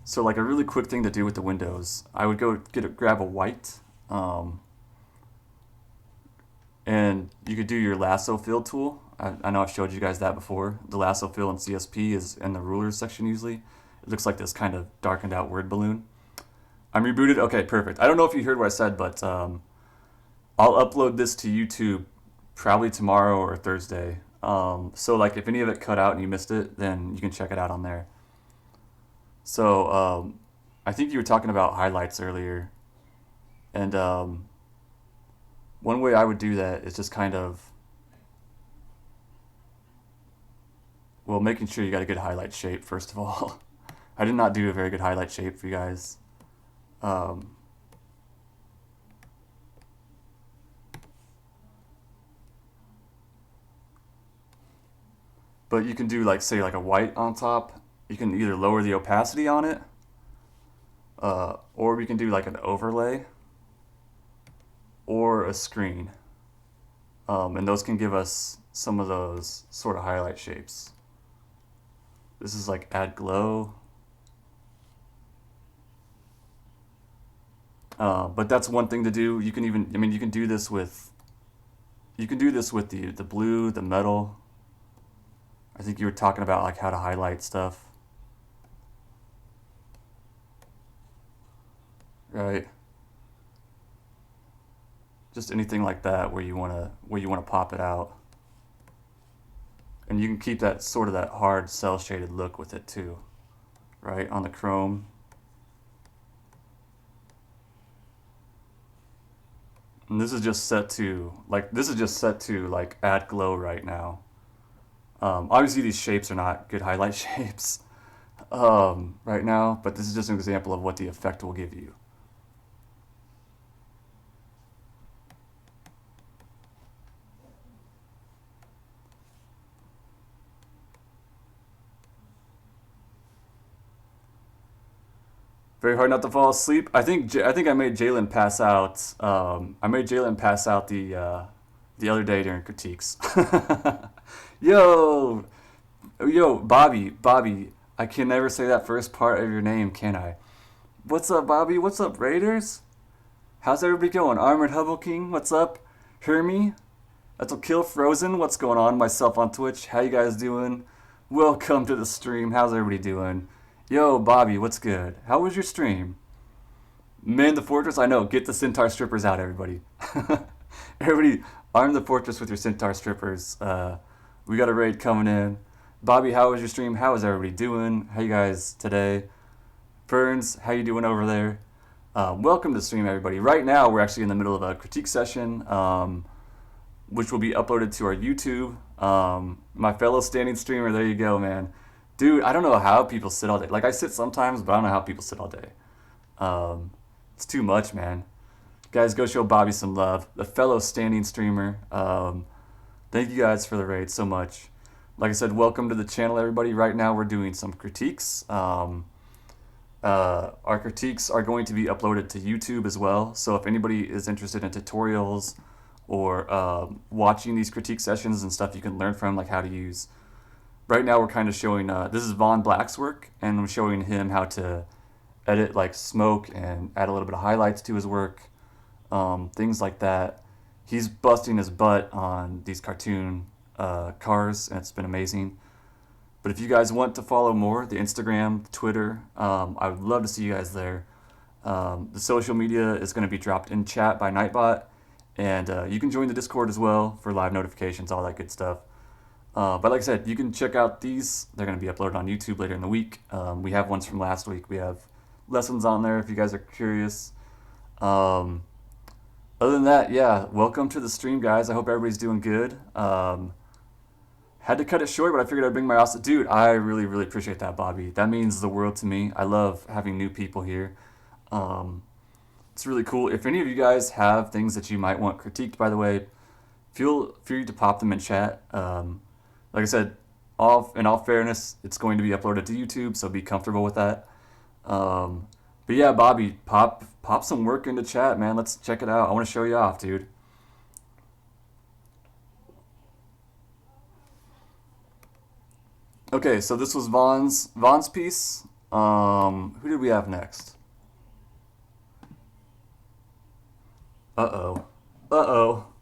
[SPEAKER 1] So like a really quick thing to do with the windows, I would go grab a white, um, and you could do your lasso fill tool. I know I've showed you guys that before. The lasso fill in CSP is in the rulers section usually. It looks like this kind of darkened out word balloon. I'm rebooted. Okay, perfect. I don't know if you heard what I said, but I'll upload this to YouTube probably tomorrow or Thursday. So like if any of it cut out and you missed it, then you can check it out on there. So I think you were talking about highlights earlier, and one way I would do that is just kind of, well, making sure you got a good highlight shape first of all. I did not do a very good highlight shape for you guys. Um, but you can do like say like a white on top. You can either lower the opacity on it, or we can do like an overlay or a screen, and those can give us some of those sort of highlight shapes. This is like add glow, but that's one thing to do. You can even, I mean, you can do this with the blue, the metal. I think you were talking about like how to highlight stuff, right? Just anything like that where you wanna pop it out, and you can keep that sort of that hard cell shaded look with it too, right? On the chrome, and this is just set to like add glow right now. Obviously, these shapes are not good highlight shapes right now, but this is just an example of what the effect will give you. Very hard not to fall asleep. I think I made Jalen pass out. I made Jalen pass out the other day during critiques. Yo, yo, Bobby. I can never say that first part of your name, can I? What's up, Bobby? What's up, Raiders? How's everybody going? Armored Hubble King, what's up? Hermie, that's a kill Frozen. What's going on? Myself on Twitch. How you guys doing? Welcome to the stream. How's everybody doing? Yo, Bobby, what's good? How was your stream? Man the Fortress? I know. Get the Centaur strippers out, everybody. Everybody, arm the Fortress with your Centaur strippers. We got a raid coming in. Bobby, how was your stream? How is everybody doing? How you guys today? Ferns, how you doing over there? Welcome to the stream, everybody. Right now, we're actually in the middle of a critique session, which will be uploaded to our YouTube. My fellow standing streamer, there you go, man. Dude, I don't know how people sit all day. Like, I sit sometimes, but I don't know how people sit all day. It's too much, man. Guys, go show Bobby some love. The fellow standing streamer. Thank you guys for the raid so much. Like I said, welcome to the channel, everybody. Right now, we're doing some critiques. Our critiques are going to be uploaded to YouTube as well. So if anybody is interested in tutorials or watching these critique sessions and stuff you can learn from, like how to use. Right now, we're kind of showing. This is Von Black's work, and I'm showing him how to edit like smoke and add a little bit of highlights to his work, things like that. He's busting his butt on these cartoon cars, and it's been amazing. But if you guys want to follow more, the Instagram, Twitter, I would love to see you guys there. The social media is going to be dropped in chat by Nightbot, and you can join the Discord as well for live notifications, all that good stuff. But like I said, you can check out these. They're going to be uploaded on YouTube later in the week. We have ones from last week. We have lessons on there if you guys are curious. Other than that, yeah, welcome to the stream, guys. I hope everybody's doing good. Had to cut it short, but I figured I'd bring my awesome... Dude, I really, really appreciate that, Bobby. That means the world to me. I love having new people here. It's really cool. If any of you guys have things that you might want critiqued, by the way, feel free to pop them in chat. Like I said, in all fairness, it's going to be uploaded to YouTube, so be comfortable with that. But yeah, Bobby, pop some work into chat, man. Let's check it out. I want to show you off, dude. Okay, so this was Von's piece. Who did we have next? Uh-oh.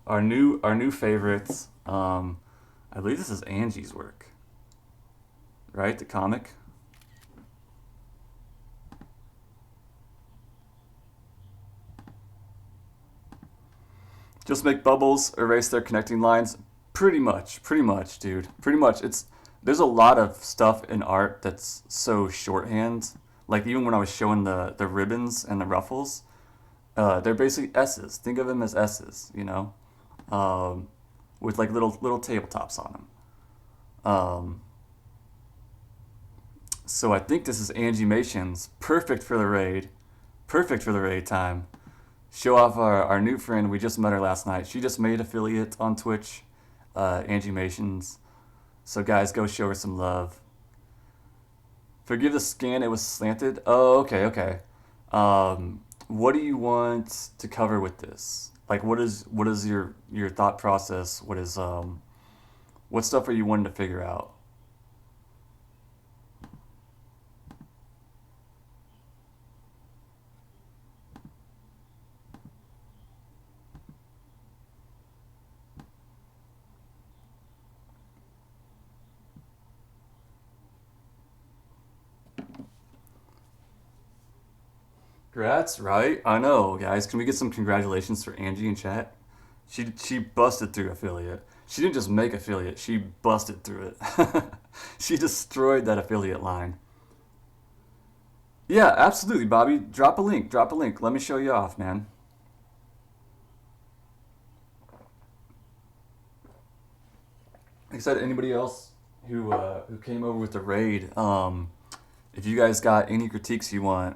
[SPEAKER 1] Our new favorites. I believe this is Angie's work. Right? The comic. Just make bubbles, erase their connecting lines. Pretty much, dude. Pretty much. There's a lot of stuff in art that's so shorthand. Like even when I was showing the ribbons and the ruffles, they're basically S's. Think of them as S's, you know, with like little tabletops on them. So I think this is Angie Mations. Perfect for the raid. Perfect for the raid time. Show off our new friend. We just met her last night. She just made affiliate on Twitch, Angie Mations. So guys, go show her some love. Forgive the scan, it was slanted. Oh, okay. What do you want to cover with this? Like, what is your thought process? What stuff are you wanting to figure out? Congrats, right? I know, guys. Can we get some congratulations for Angie in chat? She busted through affiliate. She didn't just make affiliate, she busted through it. She destroyed that affiliate line. Yeah, absolutely, Bobby. Drop a link. Let me show you off, man. Like I said, anybody else who came over with the raid, if you guys got any critiques you want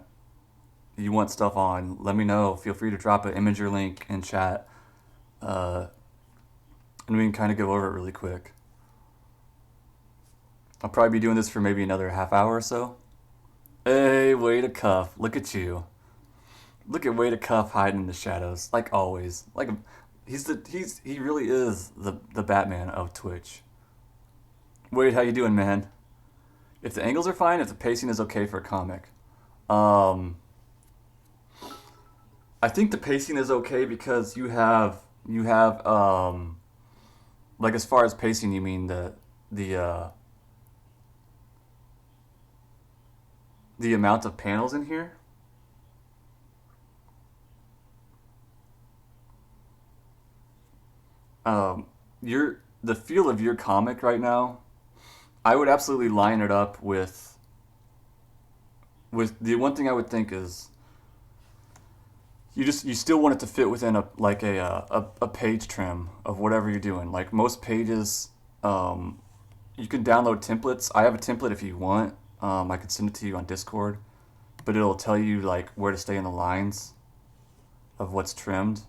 [SPEAKER 1] stuff on, let me know. Feel free to drop an Imager link in chat, and we can kind of go over it really quick. I'll probably be doing this for maybe another half hour or so. Hey, way to cuff. Look at you. Look at way to cuff hiding in the shadows, like always. Like he really is the Batman of Twitch. Wade, how you doing, man? If the angles are fine, if the pacing is okay for a comic. I think the pacing is okay because you have like as far as pacing, you mean the amount of panels in here. The feel of your comic right now I would absolutely line it up with the one thing I would think is you still want it to fit within a page trim of whatever you're doing. Like most pages, you can download templates. I have a template if you want. I can send it to you on Discord, but it'll tell you like where to stay in the lines of what's trimmed.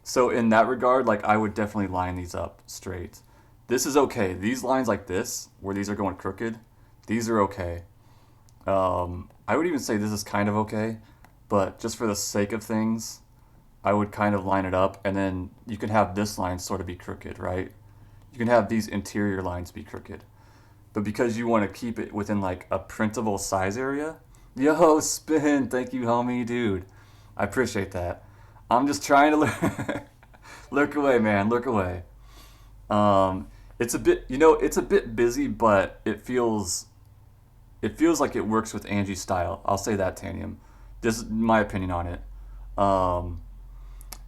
[SPEAKER 1] So in that regard, like I would definitely line these up straight. This is okay. These lines like this, where these are going crooked, these are okay. I would even say this is kind of okay, but just for the sake of things, I would kind of line it up, and then you can have this line sort of be crooked, right? You can have these interior lines be crooked. But because you want to keep it within like a printable size area, yo, Spin, thank you, homie, dude. I appreciate that. I'm just trying to learn. Lurk away, man, lurk away. It's a bit, it's a bit busy, but it feels like it works with Angie's style. I'll say that, Tanium. This is my opinion on it. Um,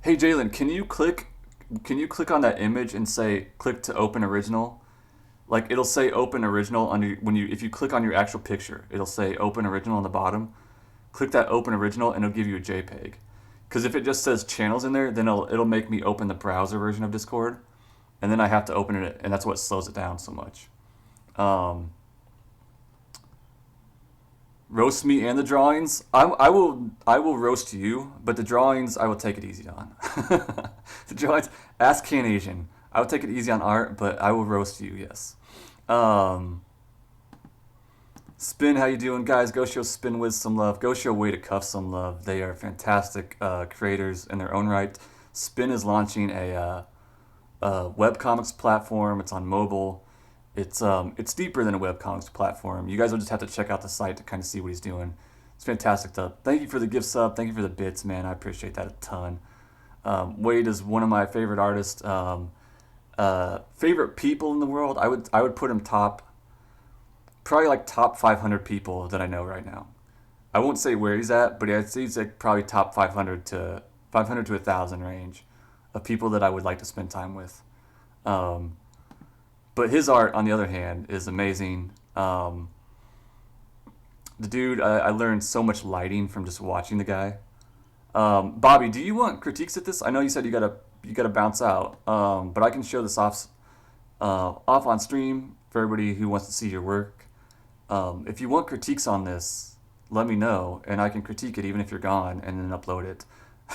[SPEAKER 1] hey, Jalen, can you click on that image and say click to open original? Like it'll say open original under when you if you click on your actual picture, it'll say open original on the bottom. Click that open original and it'll give you a JPEG. Because if it just says channels in there, then it'll make me open the browser version of Discord, and then I have to open it, and that's what slows it down so much. Um, Roast me and the drawings. I will roast you, but the drawings I will take it easy on. The drawings. Ask Can Asian. I will take it easy on art, but I will roast you. Yes. Um, Spin, how you doing, guys? Go show Spin Wiz some love. Go show Way to Cuff some love. They are fantastic creators in their own right. Spin is launching a webcomics platform. It's on mobile. It's deeper than a webcomics platform. You guys will just have to check out the site to kind of see what he's doing. It's fantastic stuff. Thank you for the gift sub. Thank you for the bits, man. I appreciate that a ton. Wade is one of my favorite artists. Favorite people in the world. I would put him probably like top 500 people that I know right now. I won't say where he's at, but I'd say he's like probably top 500 to 1,000 range of people that I would like to spend time with. Um, but his art, on the other hand, is amazing. The dude, I learned so much lighting from just watching the guy. Bobby, do you want critiques at this? I know you said you gotta bounce out, but I can show this off on stream for everybody who wants to see your work. If you want critiques on this, let me know, and I can critique it even if you're gone, and then upload it.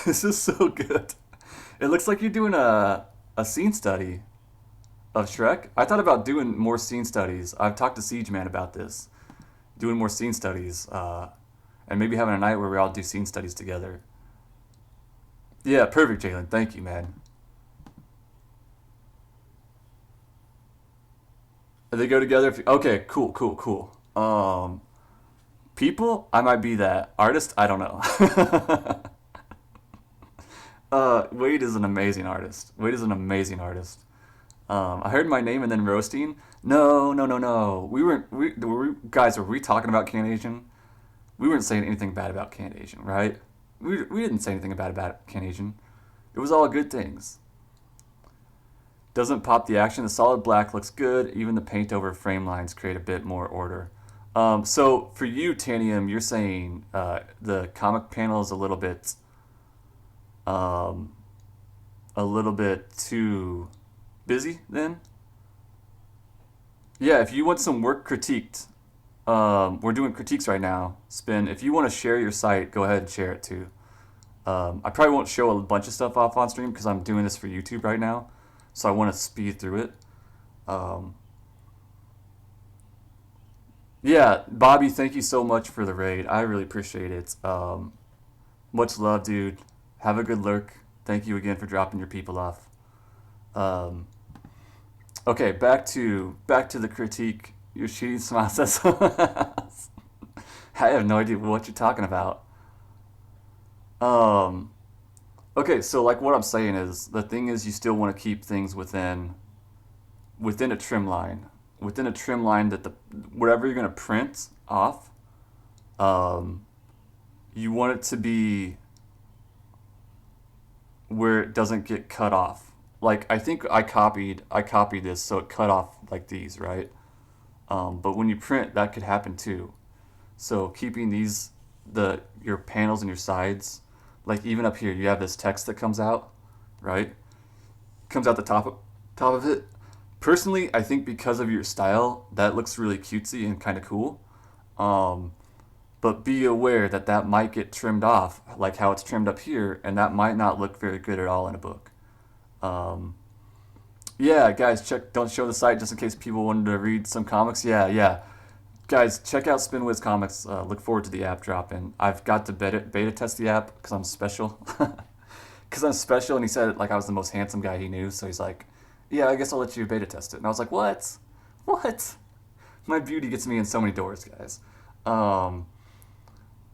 [SPEAKER 1] This is so good. It looks like you're doing a scene study of Shrek. I thought about doing more scene studies. I've talked to Siege Man about this, doing more scene studies, and maybe having a night where we all do scene studies together. Yeah, perfect, Jalen. Thank you, man. They go together. Okay, cool, cool, cool. People, I might be that. Artist, I don't know. Wade is an amazing artist. Wade is an amazing artist. I heard my name and then roasting. No, no, no, no. Guys, were we talking about Can Asian? We weren't saying anything bad about Can Asian, right? We didn't say anything bad about Can Asian. It was all good things. Doesn't pop the action. The solid black looks good. Even the paint over frame lines create a bit more order. So for you, Tanium, you're saying the comic panel is um, a little bit too busy then? Yeah, if you want some work critiqued, we're doing critiques right now. Spin. If you want to share your site, go ahead and share it too. I probably won't show a bunch of stuff off on stream because I'm doing this for YouTube right now, so I want to speed through it. Um, yeah, Bobby, thank you so much for the raid. I really appreciate it. Much love, dude. Have a good lurk. Thank you again for dropping your people off. Um, okay, back to the critique. Your cheating smile says I have no idea what you're talking about. Um, okay, so like what I'm saying is the thing is you still want to keep things within a trim line, within a trim line that the whatever you're gonna print off, um, you want it to be where it doesn't get cut off. Like I think I copied this so it cut off like these, right? But when you print, that could happen too. So keeping your panels and your sides, like even up here, you have this text that comes out, right? Comes out the top of it. Personally, I think because of your style, that looks really cutesy and kind of cool. Um, but be aware that that might get trimmed off, like how it's trimmed up here, and that might not look very good at all in a book. Um, yeah, guys, don't show the site just in case people wanted to read some comics. Yeah, yeah. Guys, check out Spinwiz Comics. Look forward to the app drop. And I've got to beta test the app because I'm special. Because I'm special, and he said like I was the most handsome guy he knew. So he's like, "Yeah, I guess I'll let you beta test it." And I was like, "What? What? My beauty gets me in so many doors, guys." Um,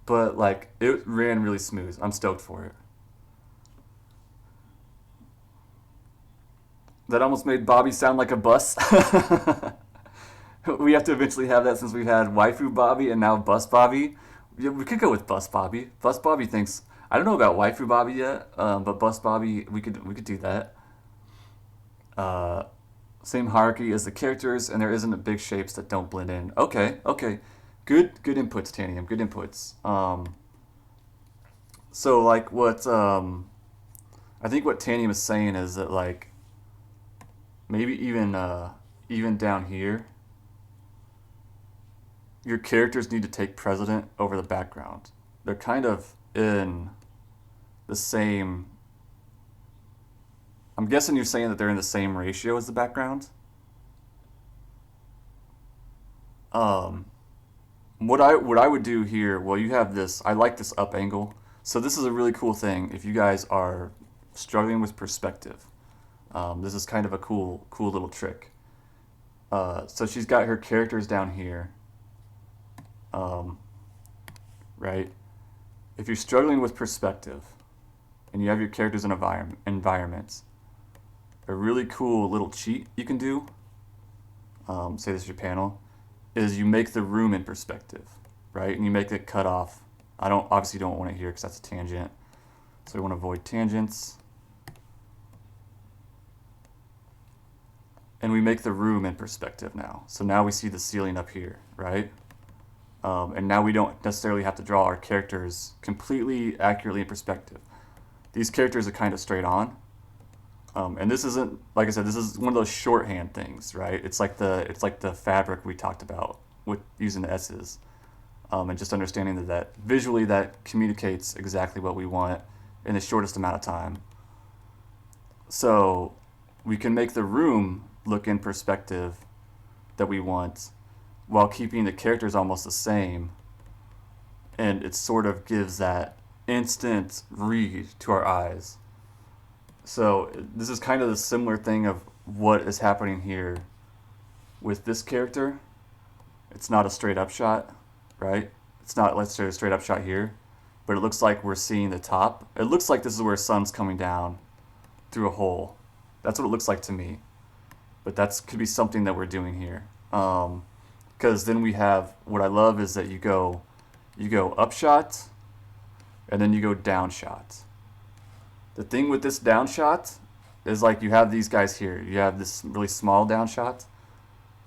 [SPEAKER 1] but like it ran really smooth. I'm stoked for it. That almost made Bobby sound like a bus. We have to eventually have that since we've had Waifu Bobby and now Bus Bobby. Yeah, we could go with Bus Bobby. Bus Bobby thinks I don't know about Waifu Bobby yet, but Bus Bobby we could do that. Uh, Same hierarchy as the characters, and there isn't big shapes that don't blend in. Okay, okay, good inputs, Tanium. Good inputs. So like what I think what Tanium is saying is that like maybe even down here your characters need to take precedent over the background. They're kind of in the same. I'm guessing you're saying that they're in the same ratio as the background. Um, what I would do here, well, you have this. I like this up angle. So this is a really cool thing if you guys are struggling with perspective. This is kind of a cool little trick. So she's got her characters down here, um, right? If you're struggling with perspective and you have your characters in environments, a really cool little cheat you can do, say this is your panel, is you make the room in perspective, right? And you make it cut off. I don't obviously don't want it here because that's a tangent. So we want to avoid tangents. And we make the room in perspective now. So now we see the ceiling up here, right? And now we don't necessarily have to draw our characters completely accurately in perspective. These characters are kind of straight on. And this isn't, like I said, this is one of those shorthand things, right? It's like the fabric we talked about with using the S's. And just understanding that visually that communicates exactly what we want in the shortest amount of time. So we can make the room look in perspective that we want while keeping the characters almost the same, and it sort of gives that instant read to our eyes. So this is kind of the similar thing of what is happening here with this character. It's not a straight up shot, right? It's not, let's say, a straight up shot here, but it looks like we're seeing the top. It looks like this is where sun's coming down through a hole. That's what it looks like to me. But that could be something that we're doing here. Because then we have, what I love is that you go up shot, and then you go down shot. The thing with this down shot is like you have these guys here. You have this really small down shot.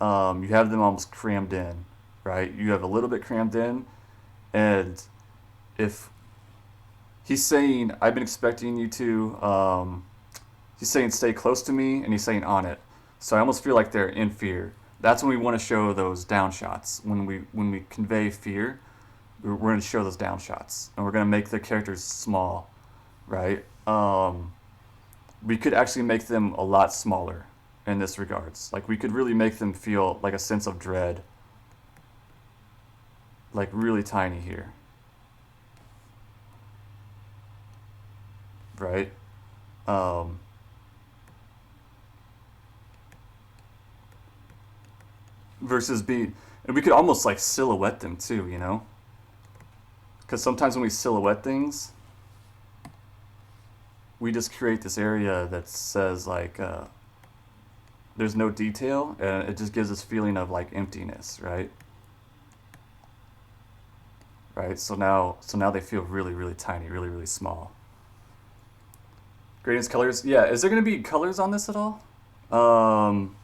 [SPEAKER 1] You have them almost crammed in, right? You have a little bit crammed in, and if he's saying, I've been expecting you to, he's saying stay close to me, and he's saying on it. So I almost feel like they're in fear. That's when we want to show those down shots. When we convey fear, we're going to show those down shots, and we're going to make the characters small, right? We could actually make them a lot smaller in this regards. Like we could really make them feel like a sense of dread, like really tiny here, right? Um, versus being, and we could almost like silhouette them too, you know? Because sometimes when we silhouette things, we just create this area that says like there's no detail, and it just gives this feeling of like emptiness, right? Right. So now they feel really tiny, really small. Gradients, colors. Yeah. Is there gonna be colors on this at all? Um,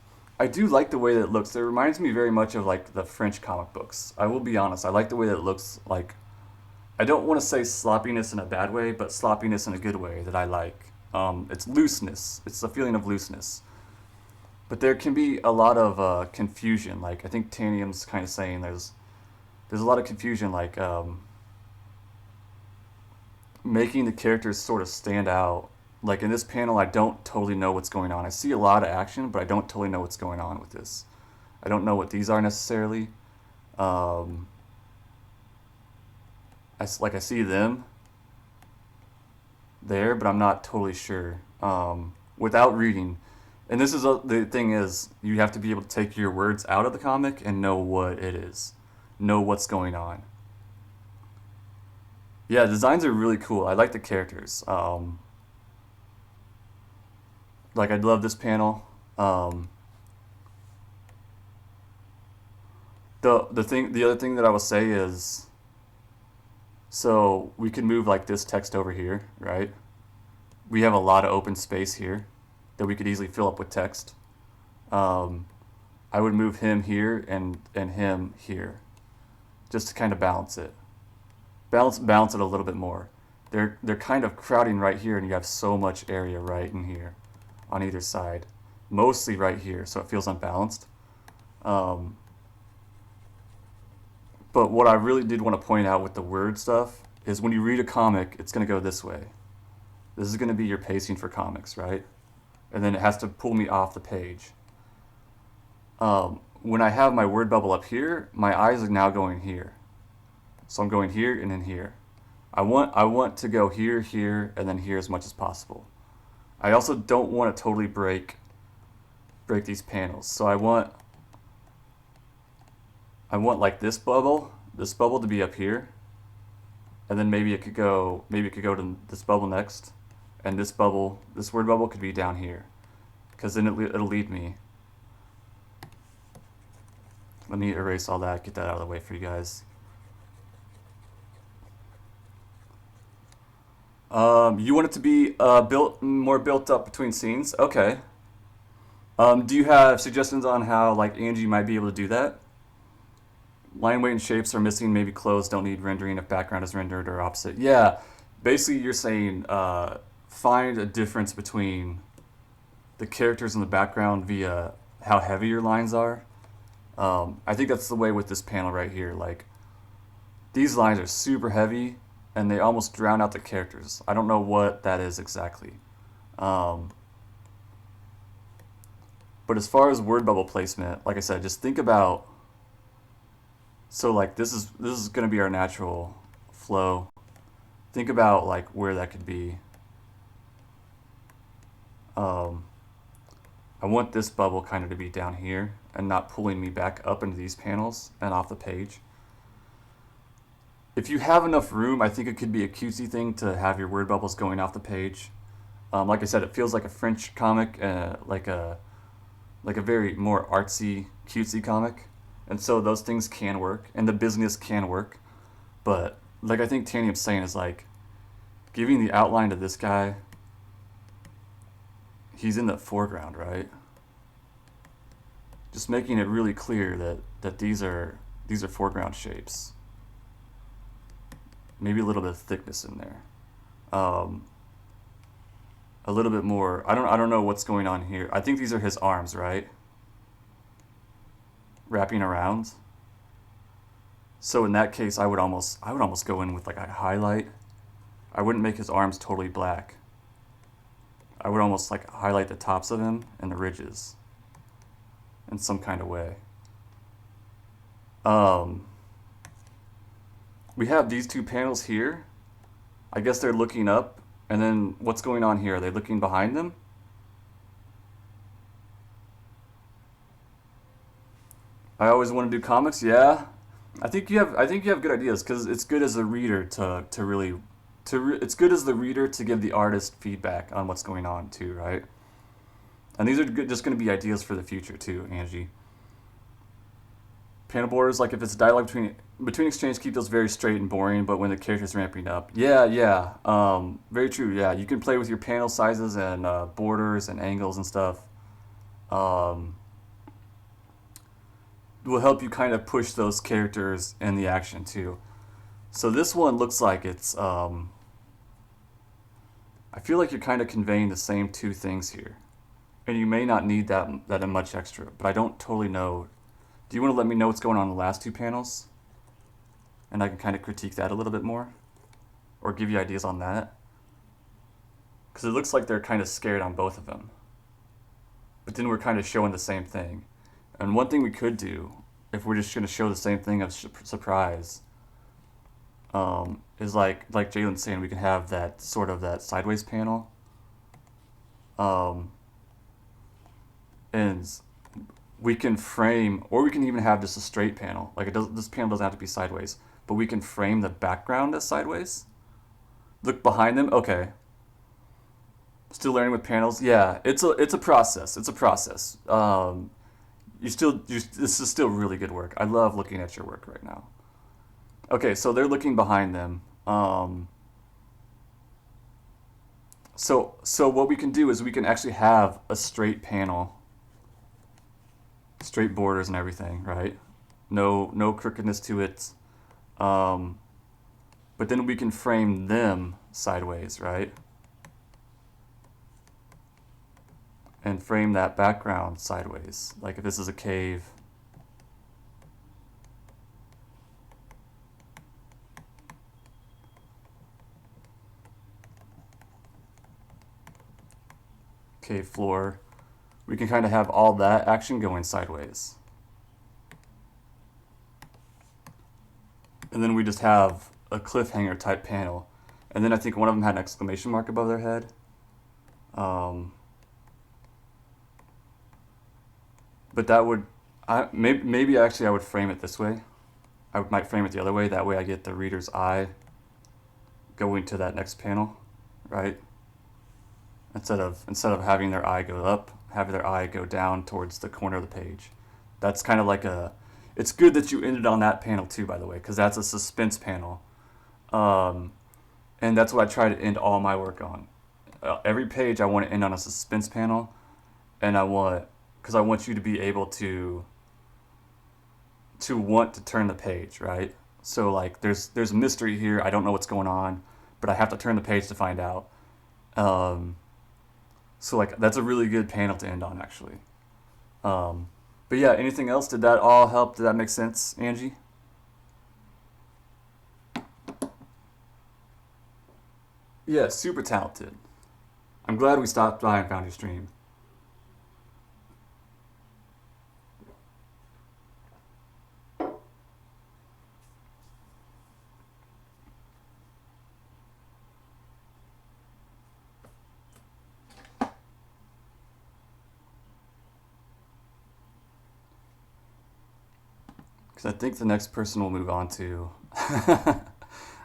[SPEAKER 1] I do like the way that it looks. It reminds me very much of like the French comic books. I will be honest. I like the way that it looks. Like I don't want to say sloppiness in a bad way, but sloppiness in a good way that I like. It's looseness. It's a feeling of looseness. But there can be a lot of confusion. Like I think Tanium's kind of saying there's a lot of confusion. Like making the characters sort of stand out. Like in this panel, I don't totally know what's going on. I see a lot of action, but I don't totally know what's going on with this. I don't know what these are necessarily. Um, I see them there, but I'm not totally sure. Without reading, and this is the thing is you have to be able to take your words out of the comic and know what it is, know what's going on. Yeah, designs are really cool. I like the characters. Like I love this panel. Um, the other thing that I will say is, so we can move like this text over here, right? We have a lot of open space here that we could easily fill up with text. Um, I would move him here and him here, just to kind of balance it. Balance it a little bit more. They're kind of crowding right here, and you have so much area right in here, on either side, mostly right here, so it feels unbalanced. Um, but what I really did want to point out with the word stuff is when you read a comic, it's going to go this way. This is going to be your pacing for comics, right? And then it has to pull me off the page. When I have my word bubble up here, my eyes are now going here. So I'm going here and then here. I want to go here, here, and then here as much as possible. I also don't want to totally break these panels. So I want like this bubble to be up here, and then maybe it could go to this bubble next, and this word bubble could be down here, because then it'll lead me. Let me erase all that, get that out of the way for you guys. You want it to be more built up between scenes? Okay. Do you have suggestions on how like Angie might be able to do that? Line weight and shapes are missing. Maybe clothes don't need rendering if background is rendered or opposite. Yeah. Basically, you're saying find a difference between the characters in the background via how heavy your lines are. I think that's the way with this panel right here. Like these lines are super heavy, and they almost drown out the characters. I don't know what that is exactly. But as far as word bubble placement, like I said, just think about. So like this is going to be our natural flow. Think about like where that could be. I want this bubble kind of to be down here and not pulling me back up into these panels and off the page. If you have enough room, I think it could be a cutesy thing to have your word bubbles going off the page. Like I said, it feels like a French comic, like a very more artsy, cutesy comic. And so those things can work, and the business can work. But like I think Tanium's saying is like, giving the outline to this guy, he's in the foreground, right? Just making it really clear that these are foreground shapes. Maybe a little bit of thickness in there. A little bit more. I don't know what's going on here. I think these are his arms, right? Wrapping around. So in that case, I would almost go in with like a highlight. I wouldn't make his arms totally black. I would almost like highlight the tops of him and the ridges in some kind of way. We have these two panels here. I guess they're looking up, and then what's going on here? Are they looking behind them? I always want to do comics. Yeah, I think you have good ideas, because it's good as a reader it's good as the reader to give the artist feedback on what's going on too, right? And these are just going to be ideas for the future too, Angie. Panel borders, like if it's dialogue between exchange, keep those very straight and boring, but when the character's ramping up. Yeah. Very true, yeah. You can play with your panel sizes and borders and angles and stuff. will help you kind of push those characters and the action too. So this one looks like it's I feel like you're kind of conveying the same two things here. And you may not need that much extra, but I don't totally know. Do you want to let me know what's going on in the last two panels? And I can kind of critique that a little bit more? Or give you ideas on that? Because it looks like they're kind of scared on both of them. But then we're kind of showing the same thing. And one thing we could do, if we're just going to show the same thing of surprise, is like Jalen's saying, we can have that sort of that sideways panel. And we can frame, or we can even have just a straight panel. Like this panel doesn't have to be sideways, but we can frame the background as sideways. Look behind them. Okay. Still learning with panels. Yeah, it's a process. It's a process. This is still really good work. I love looking at your work right now. Okay, so they're looking behind them. So what we can do is we can actually have a straight panel, straight borders and everything, right? No crookedness to it. But then we can frame them sideways, right? And frame that background sideways. Like if this is a cave. Cave floor. We can kind of have all that action going sideways. And then we just have a cliffhanger type panel. And then I think one of them had an exclamation mark above their head. But that would, maybe actually I would frame it this way. I might frame it the other way. That way I get the reader's eye going to that next panel, right? Instead of having their eye go up, have their eye go down towards the corner of the page. That's kind of like it's good that you ended on that panel too, by the way, because that's a suspense panel. And that's what I try to end all my work on. Every page I want to end on a suspense panel, and because I want you to be able to want to turn the page, right? So like there's a mystery here. I don't know what's going on, but I have to turn the page to find out. So like that's a really good panel to end on, actually. But yeah, anything else? Did that all help? Did that make sense, Angie? Yeah, super talented. I'm glad we stopped by and found your stream. Because I think the next person we'll move on to.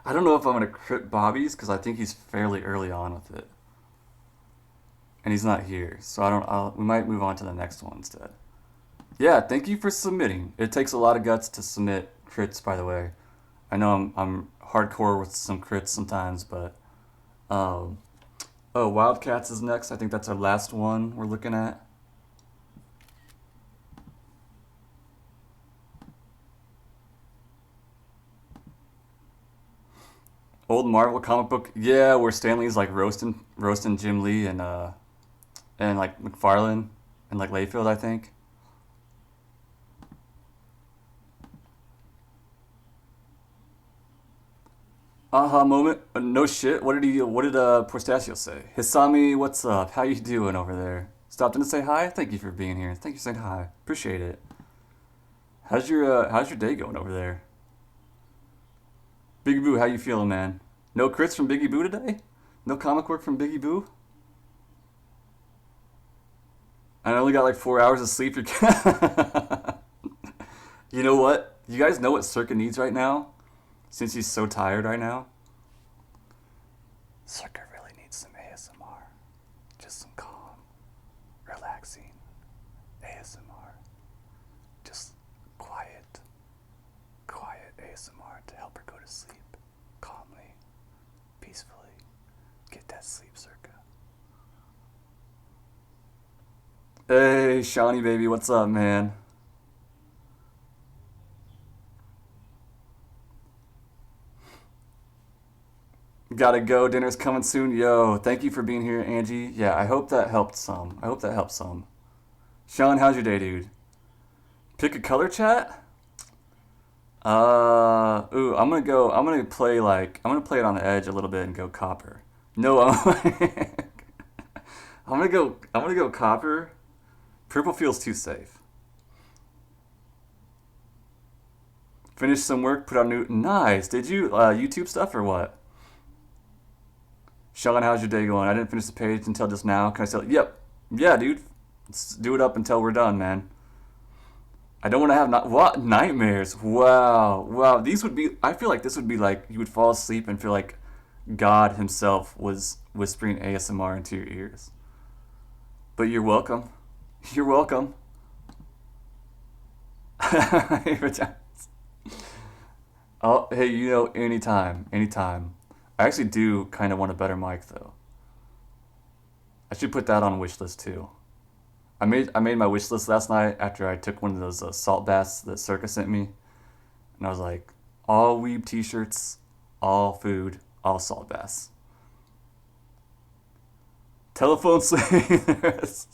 [SPEAKER 1] I don't know if I'm going to crit Bobby's because I think he's fairly early on with it. And he's not here. So we might move on to the next one instead. Yeah, thank you for submitting. It takes a lot of guts to submit crits, by the way. I know I'm hardcore with some crits sometimes, but... oh, Wildcats is next. I think that's our last one we're looking at. Old Marvel comic book, yeah, where Stanley's like roasting Jim Lee and like McFarlane and like Layfield, I think. Aha moment. No shit. What did Porstachio say? Hisami, what's up? How you doing over there? Stopped in to say hi. Thank you for being here. Thank you for saying hi. Appreciate it. How's your day going over there? Biggie Boo, how you feeling, man? No crits from Biggie Boo today? No comic work from Biggie Boo? I only got like 4 hours of sleep. You know what? You guys know what Circa needs right now? Since he's so tired right now? Circa really needs some ASMR. Just some calm, relaxing ASMR. Just quiet ASMR to help her go to sleep calmly, peacefully. Get that sleep, Circa. Hey, Shawnee baby, what's up, man? Gotta go. Dinner's coming soon. Yo, thank you for being here, Angie. Yeah, I hope that helped some. I hope that helped some. Sean, how's your day, dude? Pick a color, chat. Ooh, I'm gonna go. I'm gonna play like I'm gonna play it on the edge a little bit and go copper. No, I'm gonna go. I'm gonna go copper. Purple feels too safe. Finish some work. Put out new. Nice. Did you YouTube stuff or what? Sean, how's your day going? I didn't finish the page until just now. Can I still? Yep. Yeah, dude. Let's do it up until we're done, man. I don't want to have what nightmares. Wow, wow. These would be. I feel like this would be like you would fall asleep and feel like God Himself was whispering ASMR into your ears. But you're welcome. You're welcome. Oh, hey, anytime, anytime. I actually do kind of want a better mic though. I should put that on wish list too. I made my wish list last night after I took one of those salt baths that Circa sent me, and I was like, all weeb T-shirts, all food, all salt baths. Telephone slingers.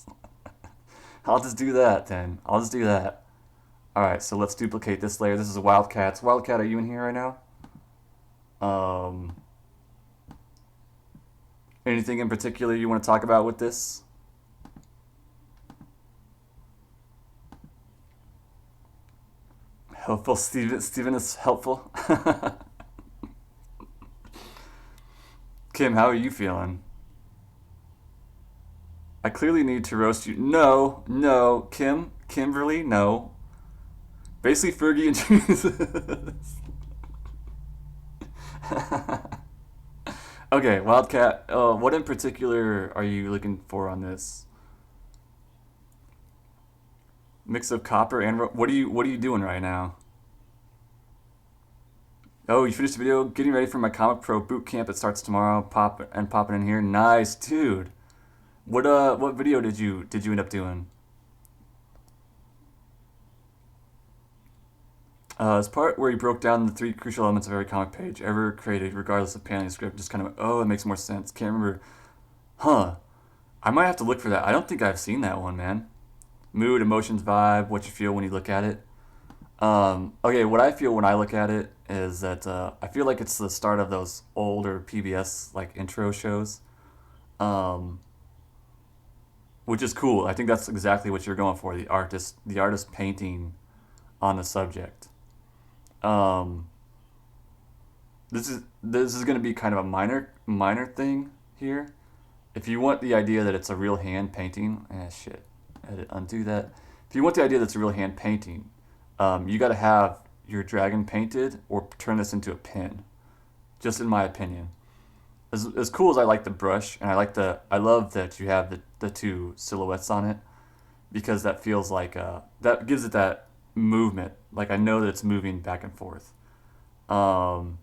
[SPEAKER 1] I'll just do that then. I'll just do that. All right, so let's duplicate this layer. This is Wildcats. Wildcat, are you in here right now? Um, Anything in particular you want to talk about with this? Helpful, Steven. Steven is helpful. Kim, how are you feeling? I clearly need to roast you. No, no, Kimberly, no. Basically, Fergie and Jesus. Okay, Wildcat. What in particular are you looking for on this mix of copper and what are you doing right now? Oh, you finished the video. Getting ready for my Comic Pro boot camp that starts tomorrow. Popping in here. Nice, dude. What video did you end up doing? This part where he broke down the three crucial elements of every comic page ever created, regardless of paneling script. Just kind of, oh, it makes more sense. Can't remember. Huh. I might have to look for that. I don't think I've seen that one, man. Mood, emotions, vibe, what you feel when you look at it. Okay, what I feel when I look at it is that I feel like it's the start of those older PBS like intro shows, um, which is cool. I think that's exactly what you're going for. The artist painting on the subject. Um, this is going to be kind of a minor thing here. If you want the idea that it's a real hand painting, shit, edit, undo that. If you want the idea that it's a real hand painting, you got to have your dragon painted or turn this into a pin. Just in my opinion, as cool as I like the brush and I love that you have the two silhouettes on it because that feels like that gives it that movement. Like I know that it's moving back and forth. Um,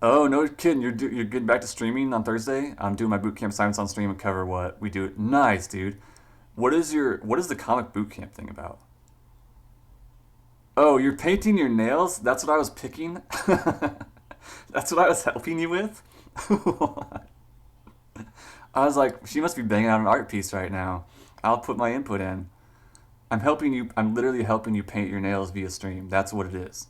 [SPEAKER 1] Oh, no kidding! You're getting back to streaming on Thursday. I'm doing my boot camp assignments on stream and cover what we do. Nice, dude. What is the comic boot camp thing about? Oh, you're painting your nails? That's what I was picking. That's what I was helping you with. I was like, she must be banging out an art piece right now. I'll put my input in. I'm helping you. I'm literally helping you paint your nails via stream. That's what it is.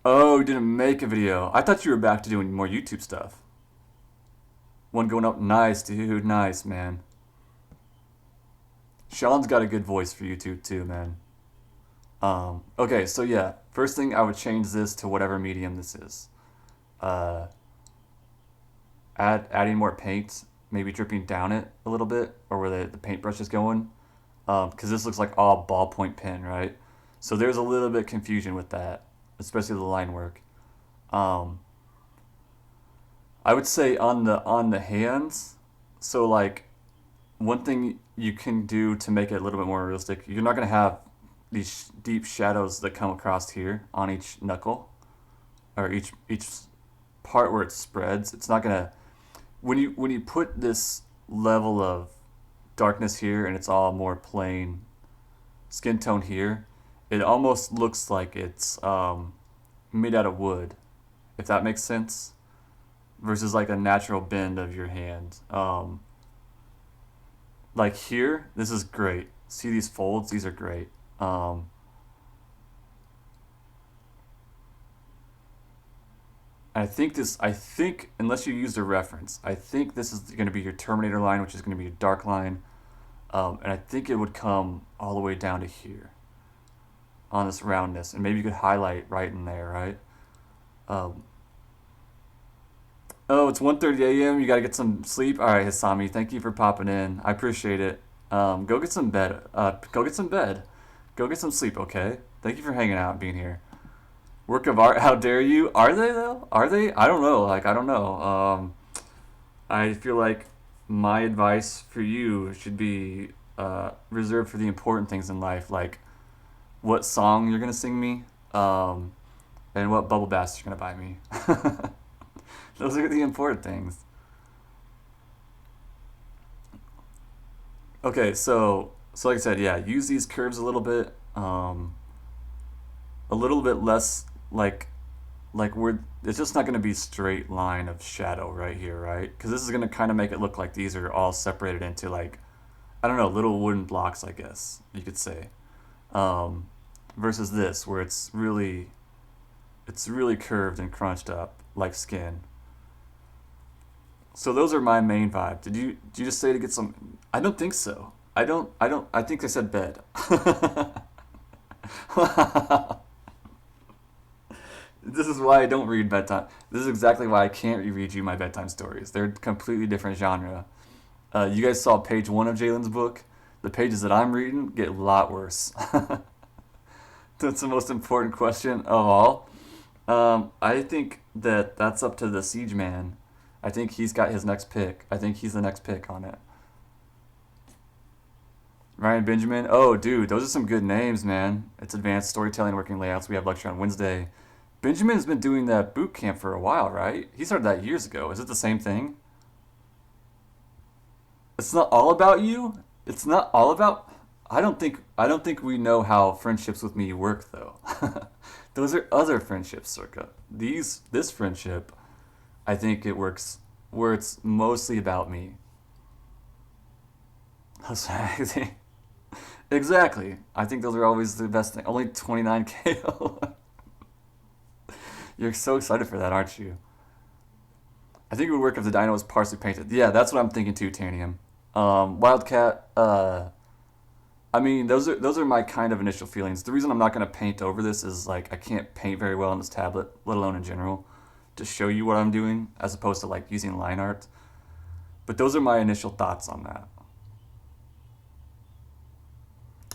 [SPEAKER 1] Oh, you didn't make a video. I thought you were back to doing more YouTube stuff. One going up. Nice, dude. Nice, man. Sean's got a good voice for YouTube too, man. Okay, so yeah. First thing, I would change this to whatever medium this is. Uh, adding more paint, maybe dripping down it a little bit, or where the paintbrush is going. Because this looks like all ballpoint pen, right? So there's a little bit of confusion with that, especially the line work. Um, I would say on the hands. So like one thing you can do to make it a little bit more realistic, you're not gonna have these deep shadows that come across here on each knuckle or each part where it spreads. It's not gonna when you put this level of darkness here and it's all more plain skin tone here, it almost looks like it's made out of wood, if that makes sense, versus like a natural bend of your hand. Like here, this is great. See these folds? These are great. Um, I think, unless you used a reference, I think this is going to be your Terminator line, which is going to be your dark line. And I think it would come all the way down to here on this roundness. And maybe you could highlight right in there, right? Um, oh, it's 1:30 a.m. You got to get some sleep. All right, Hisami, thank you for popping in. I appreciate it. Go get some bed. Go get some bed. Go get some sleep, okay? Thank you for hanging out and being here. Work of art, how dare you? Are they though? Are they? I don't know. Like I don't know. I feel like my advice for you should be reserved for the important things in life, like what song you're gonna sing me, and what bubble bath you're gonna buy me. Those are the important things. Okay, so like I said, yeah, use these curves a little bit less like we're it's just not going to be straight line of shadow right here, right? Because this is going to kind of make it look like these are all separated into like I don't know, little wooden blocks, I guess you could say, um, versus this where it's really curved and crunched up like skin. So those are my main vibe. Did you just say to get some? I don't think so. I don't. I think I said bed. This is why I don't read bedtime. This is exactly why I can't read you my bedtime stories. They're completely different genre. You guys saw page one of Jalen's book. The pages that I'm reading get a lot worse. That's the most important question of all. I think that's up to the Siege Man. I think he's got his next pick. I think he's the next pick on it. Ryan Benjamin. Oh, dude, those are some good names, man. It's advanced storytelling, working layouts. We have lecture on Wednesday. Benjamin's been doing that boot camp for a while, right? He started that years ago. Is it the same thing? It's not all about you. It's not all about. I don't think we know how friendships with me work though. Those are other friendships, Circa. This friendship, I think it works where it's mostly about me. Exactly. I think those are always the best thing. Only 29K. You're so excited for that, aren't you? I think it would work if the dino was partially painted. Yeah, that's what I'm thinking too, Tanium. Wildcat. I mean, those are my kind of initial feelings. The reason I'm not going to paint over this is like I can't paint very well on this tablet, let alone in general, to show you what I'm doing, as opposed to like using line art. But those are my initial thoughts on that.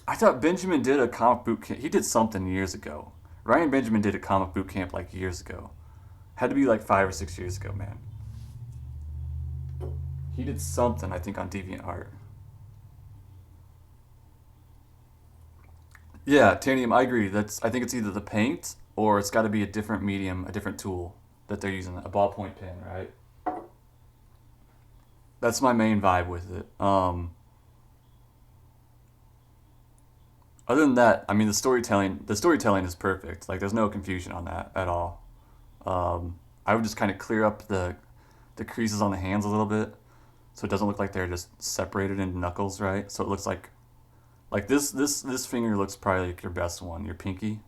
[SPEAKER 1] I thought Benjamin did a comic boot camp. He did something years ago. Ryan Benjamin did a comic boot camp like years ago. Had to be like 5 or 6 years ago, man. He did something, I think, on DeviantArt. Yeah, Tanium, I agree. I think it's either the paint or it's got to be a different medium, a different tool that they're using, a ballpoint pen, right? That's my main vibe with it. Other than that, I mean, the storytelling is perfect. Like, there's no confusion on that at all. I would just kind of clear up the creases on the hands a little bit, so it doesn't look like they're just separated into knuckles, right? So it looks like this finger looks probably like your best one, your pinky. Do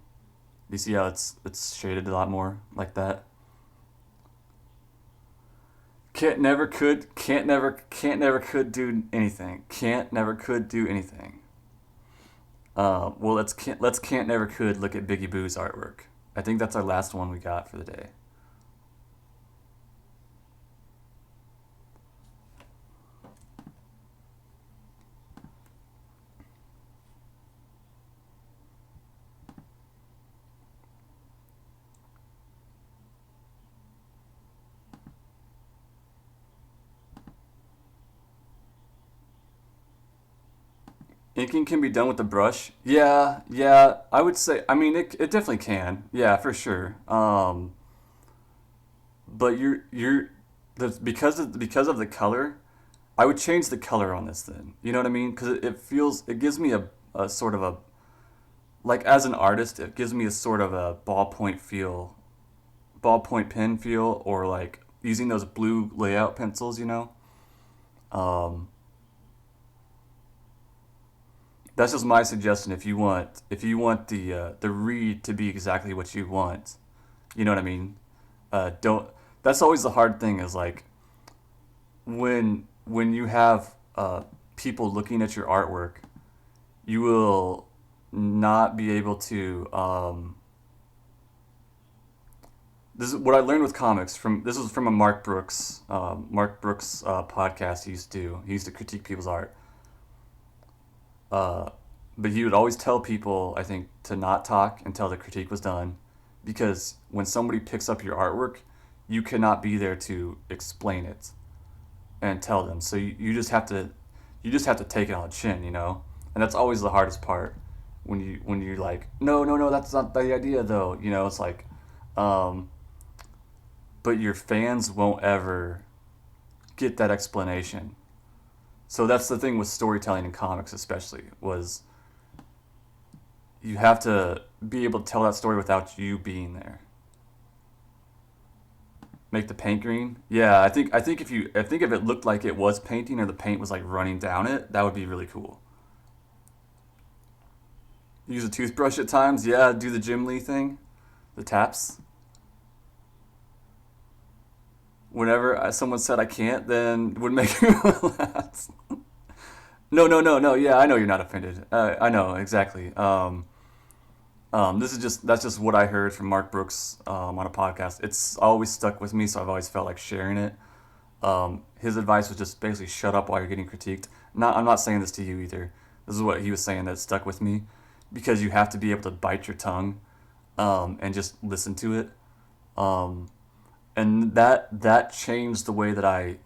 [SPEAKER 1] you see how it's shaded a lot more like that? Can't never could do anything. Can't never could do anything. Well, let's can't never could look at Biggie Boo's artwork. I think that's our last one we got for the day. Inking can be done with the brush. Yeah, yeah. I would say. I mean, it definitely can. Yeah, for sure. But because of the color, I would change the color on this then. You know what I mean? Because it gives me a sort of a like as an artist, it gives me a sort of a ballpoint feel ballpoint pen feel, or like using those blue layout pencils, um, that's just my suggestion. If you want the read to be exactly what you want, you know what I mean. Don't. That's always the hard thing. Is like when you have people looking at your artwork, you will not be able to. This is what I learned with comics. This was from a Mark Brooks podcast he used to do. He used to critique people's art. Uh, but he would always tell people, I think, to not talk until the critique was done, because when somebody picks up your artwork, you cannot be there to explain it and tell them. So you just have to take it on the chin, and that's always the hardest part. When you're like, no, that's not the idea though. It's like, um, but your fans won't ever get that explanation. So that's the thing with storytelling in comics, especially, was you have to be able to tell that story without you being there. Make the paint green. Yeah, I think if it looked like it was painting, or the paint was like running down it, that would be really cool. Use a toothbrush at times. Yeah, do the Jim Lee thing, the taps. Whenever someone said I can't, then it would make me laugh. No, no, no, no. Yeah, I know you're not offended. I know exactly. That's just what I heard from Mark Brooks on a podcast. It's always stuck with me, so I've always felt like sharing it. His advice was just basically shut up while you're getting critiqued. I'm not saying this to you either. This is what he was saying that stuck with me, because you have to be able to bite your tongue, and just listen to it. Um, and that changed the way that I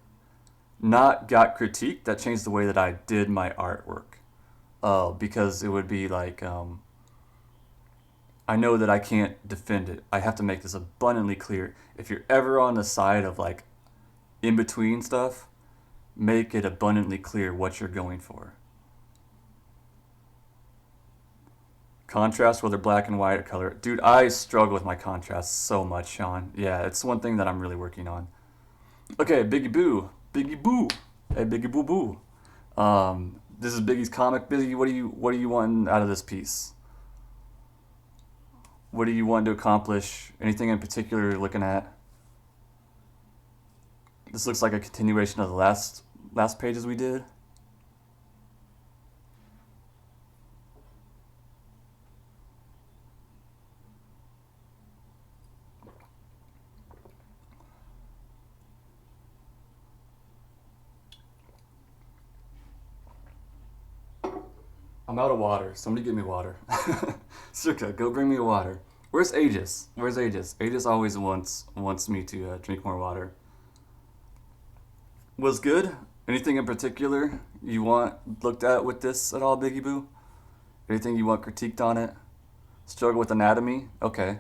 [SPEAKER 1] not got critiqued. That changed the way that I did my artwork. Because it would be like, I know that I can't defend it. I have to make this abundantly clear. If you're ever on the side of like in between stuff, make it abundantly clear what you're going for. Contrast, whether black and white or color. Dude, I struggle with my contrast so much, Sean. Yeah, it's one thing that I'm really working on. Okay, Biggie Boo. Biggie Boo. Hey, Biggie Boo Boo. This is Biggie's comic. Biggie, what do you want out of this piece? What do you want to accomplish? Anything in particular you're looking at? This looks like a continuation of the last pages we did. I'm out of water. Somebody get me water. Circa, go bring me water. Where's Aegis? Where's Aegis? Aegis always wants me to drink more water. Was good? Anything in particular you want looked at with this at all, Biggie Boo? Anything you want critiqued on it? Struggle with anatomy? Okay.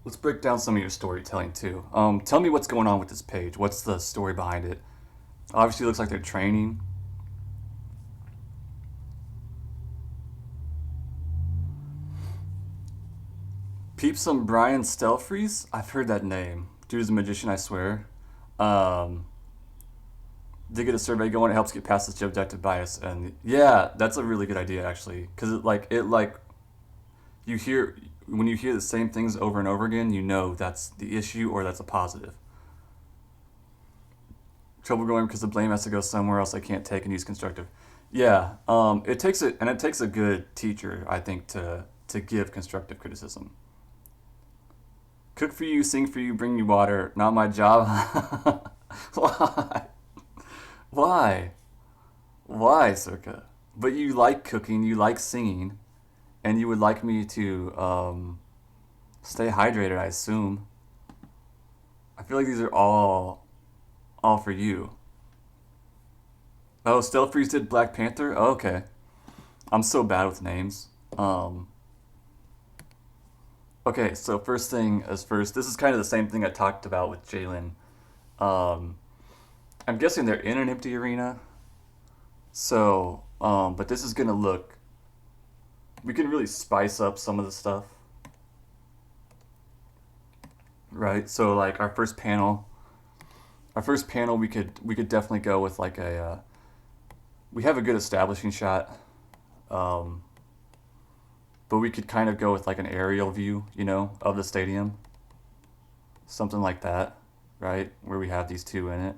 [SPEAKER 1] Let's break down some of your storytelling too. Tell me what's going on with this page. What's the story behind it? Obviously, it looks like they're training. Peep some Brian Stelfreeze? I've heard that name. Dude's a magician, I swear. Um, did get a survey going. It helps get past this objective bias, and yeah, that's a really good idea actually, because it like you hear when you hear the same things over and over again, you know that's the issue or that's a positive. Trouble going because the blame has to go somewhere else. I can't take and use constructive. Yeah, it takes a good teacher, I think, to give constructive criticism. Cook for you, sing for you, bring you water. Not my job. Why? Why? Why, Circa? But you like cooking, you like singing, and you would like me to stay hydrated, I assume. I feel like these are all for you. Oh, Stelfreeze did Black Panther? Oh, okay. I'm so bad with names. Um, okay, so first thing as first, this is kind of the same thing I talked about with Jalen. Um, I'm guessing they're in an empty arena. So, but this is gonna look. We can really spice up some of the stuff, right? So like our first panel, we could definitely go with like a. We have a good establishing shot, um, but we could kind of go with like an aerial view, you know, of the stadium, something like that, right? Where we have these two in it.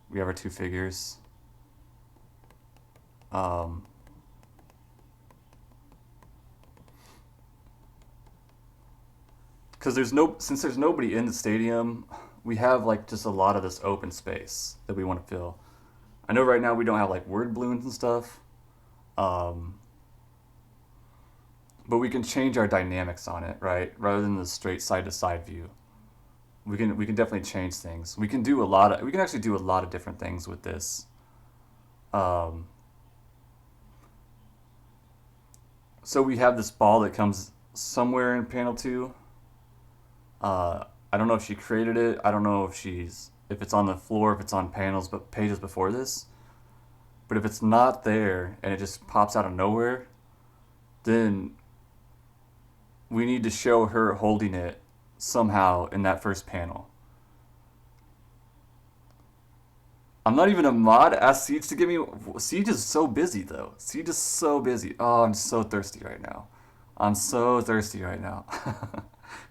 [SPEAKER 1] We have our two figures. Um, because since there's nobody in the stadium, we have like just a lot of this open space that we want to fill. I know right now we don't have like word balloons and stuff, um, but we can change our dynamics on it, right? Rather than the straight side to side view, we can definitely change things. We can actually do a lot of different things with this. Um, so we have this ball that comes somewhere in panel two. I don't know if she created it. I don't know if it's on the floor, if it's on panels, but pages before this. But if it's not there and it just pops out of nowhere, then we need to show her holding it somehow in that first panel. I'm not even a mod. Ask Siege to give me. Siege is so busy though. Siege is so busy. Oh, I'm so thirsty right now. I'm so thirsty right now.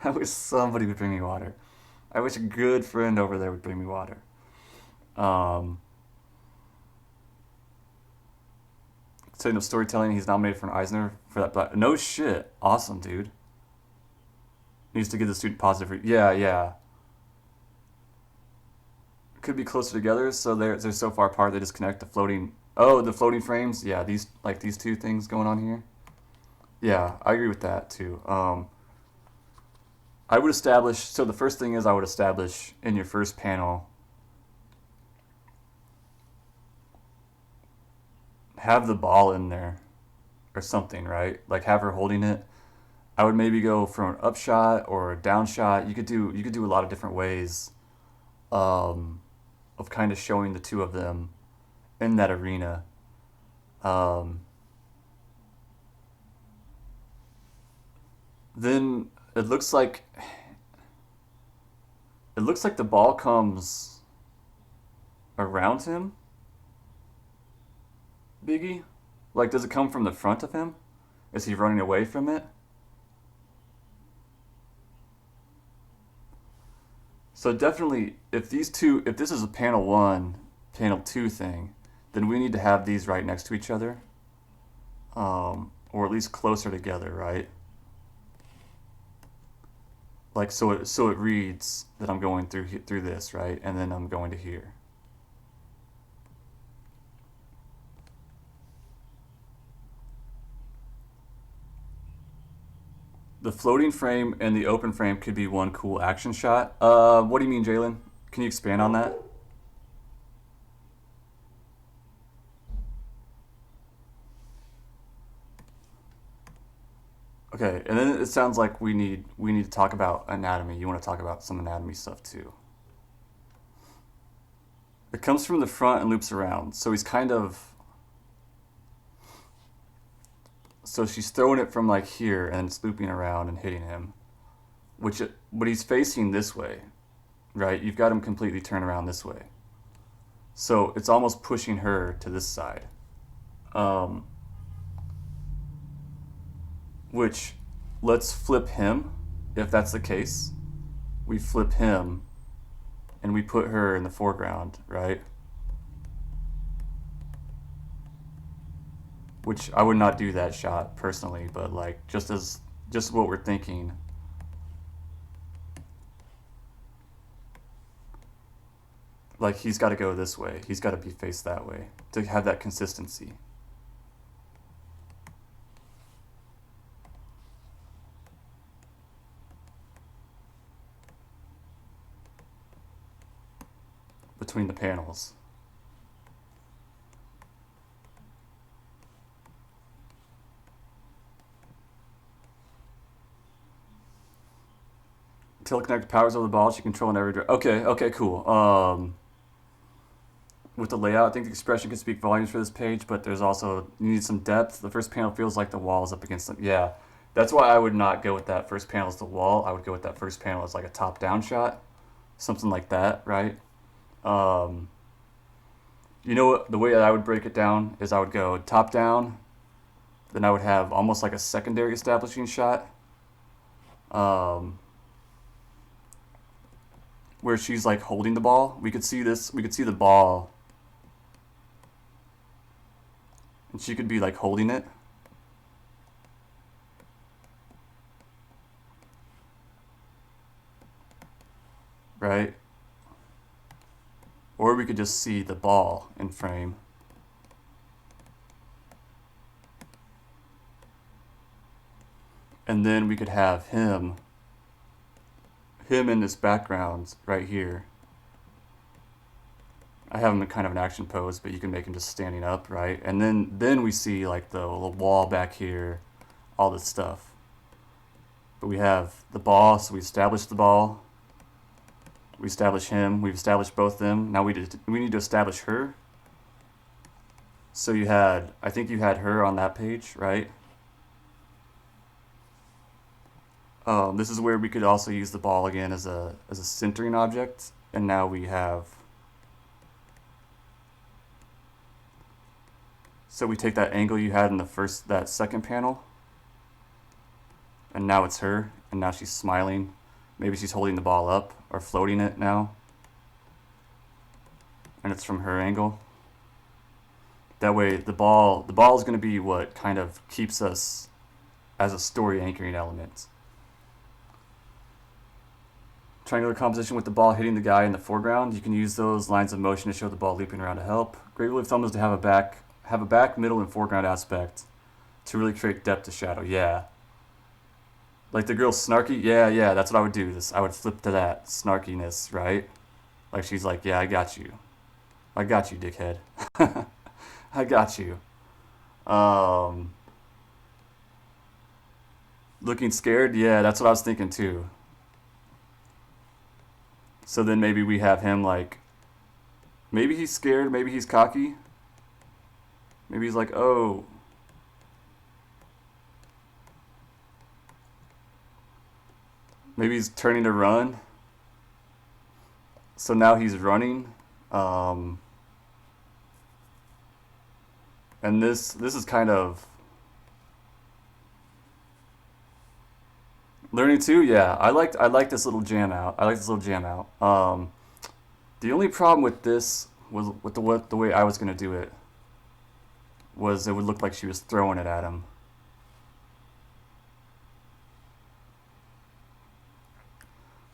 [SPEAKER 1] I wish somebody would bring me water. I wish a good friend over there would bring me water. Um, Setting up storytelling, he's nominated for an Eisner for that. No shit. Awesome, dude. Needs to give the student positive. Yeah, yeah. Could be closer together, so they're so far apart they just connect the floating. Oh, the floating frames. Yeah, these two things going on here. Yeah, I agree with that too. I would establish. So the first thing is I would establish in your first panel. Have the ball in there, or something, right? Like have her holding it. I would maybe go from an up shot or a down shot. You could do a lot of different ways, um, of kind of showing the two of them in that arena. Um, then it looks like the ball comes around him, Biggie. Like, does it come from the front of him? Is he running away from it? So definitely, if this is a panel one, panel two thing, then we need to have these right next to each other, or at least closer together, right? Like so it reads that I'm going through this, right, and then I'm going to here. The floating frame and the open frame could be one cool action shot. What do you mean, Jalen? Can you expand on that? Okay, and then it sounds like we need to talk about anatomy. You want to talk about some anatomy stuff too. It comes from the front and loops around, so he's kind of so she's throwing it from like here and it's looping around and hitting him, but he's facing this way, right? You've got him completely turned around this way, so it's almost pushing her to this side. Um, which let's flip him if that's the case. We flip him and we put her in the foreground, right? Which I would not do that shot personally, but like just what we're thinking. Like he's got to go this way. He's got to be faced that way to have that consistency. Between the panels. Teleconnect powers of the ball she control in every direction. Okay, okay, cool. with the layout. I think the expression can speak volumes for this page, but there's also, you need some depth. The first panel feels like the wall is up against them. Yeah, that's why I would not go with that first panel as the wall. I would go with that first panel as like a top-down shot, something like that, right? You know, the way that I would break it down is I would go top-down, then I would have almost like a secondary establishing shot, where she's like holding the ball. We could see this, we could see the ball, and she could be like holding it. Right? Or we could just see the ball in frame. And then we could have him in this background right here. I have him in kind of an action pose, but you can make him just standing up, right? And then we see like the wall back here, all this stuff. But we have the ball, so we established the ball. We establish him. We've established both them. Now we need to establish her. So you had, I think you had her on that page, right? This is where we could also use the ball again as a centering object, and now we have. So we take that angle you had in that second panel, and now it's her, and now she's smiling. Maybe she's holding the ball up or floating it now, and it's from her angle. That way, the ball is going to be what kind of keeps us as a story anchoring element. Triangular composition with the ball hitting the guy in the foreground. You can use those lines of motion to show the ball looping around to help. Great rule of thumb is to have a back, middle, and foreground aspect to really create depth to shadow. Yeah. Like the girl's snarky. Yeah, that's what I would do. I would flip to that snarkiness, right? Like she's like, yeah, I got you, dickhead. I got you. Looking scared. Yeah, that's what I was thinking too. So then maybe we have him like, maybe he's scared, maybe he's cocky. Maybe he's like, oh. Maybe he's turning to run. So now he's running. And this is kind of learning too. Yeah, I like this little jam out. The only problem with this was with the way I was gonna do it was it would look like she was throwing it at him.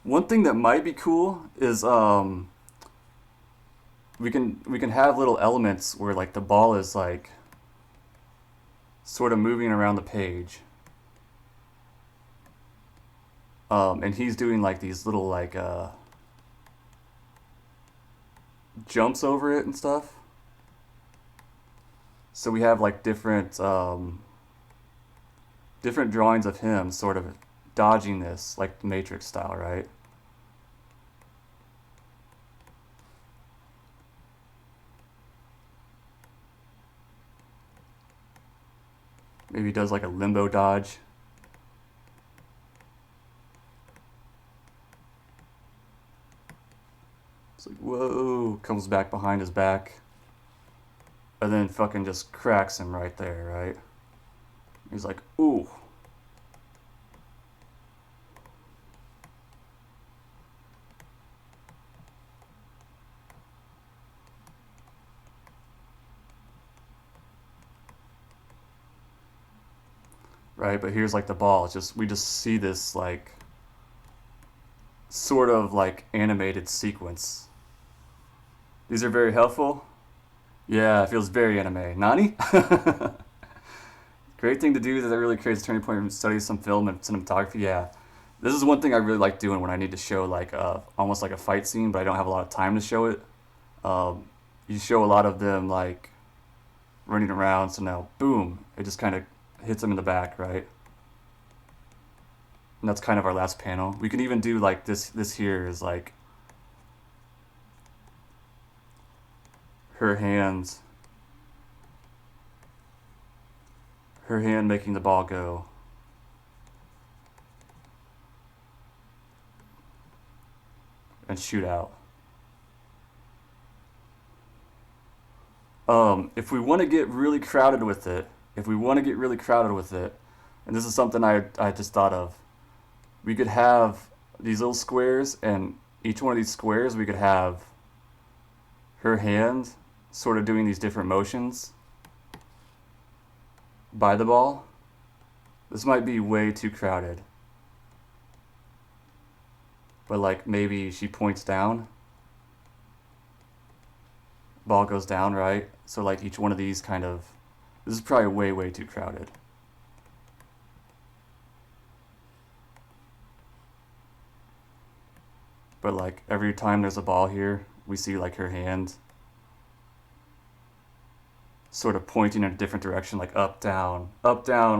[SPEAKER 1] One thing that might be cool is we can have little elements where like the ball is like sort of moving around the page. And he's doing like these little like jumps over it and stuff. So we have like different drawings of him sort of dodging this, like the Matrix style, right? Maybe he does like a limbo dodge. It's like, whoa, comes back behind his back. And then fucking just cracks him right there, right? He's like, ooh. Right, but here's like the ball. It's just, we just see this like sort of like animated sequence. These are very helpful. Yeah, it feels very anime. Nani? Great thing to do that really creates a turning point in studying some film and cinematography. Yeah, this is one thing I really like doing when I need to show like almost like a fight scene, but I don't have a lot of time to show it. You show a lot of them like running around, so now boom, it just kind of hits them in the back, right? And that's kind of our last panel. We can even do like this here is like her hand making the ball go. And shoot out. If we want to get really crowded with it, and this is something I just thought of, we could have these little squares, and each one of these squares we could have her hand sort of doing these different motions by the ball. This might be way too crowded. But like maybe she points down, ball goes down, right? So like each one of these kind of, this is probably way too crowded. But like every time there's a ball here, we see like her hand sort of pointing in a different direction, like up, down,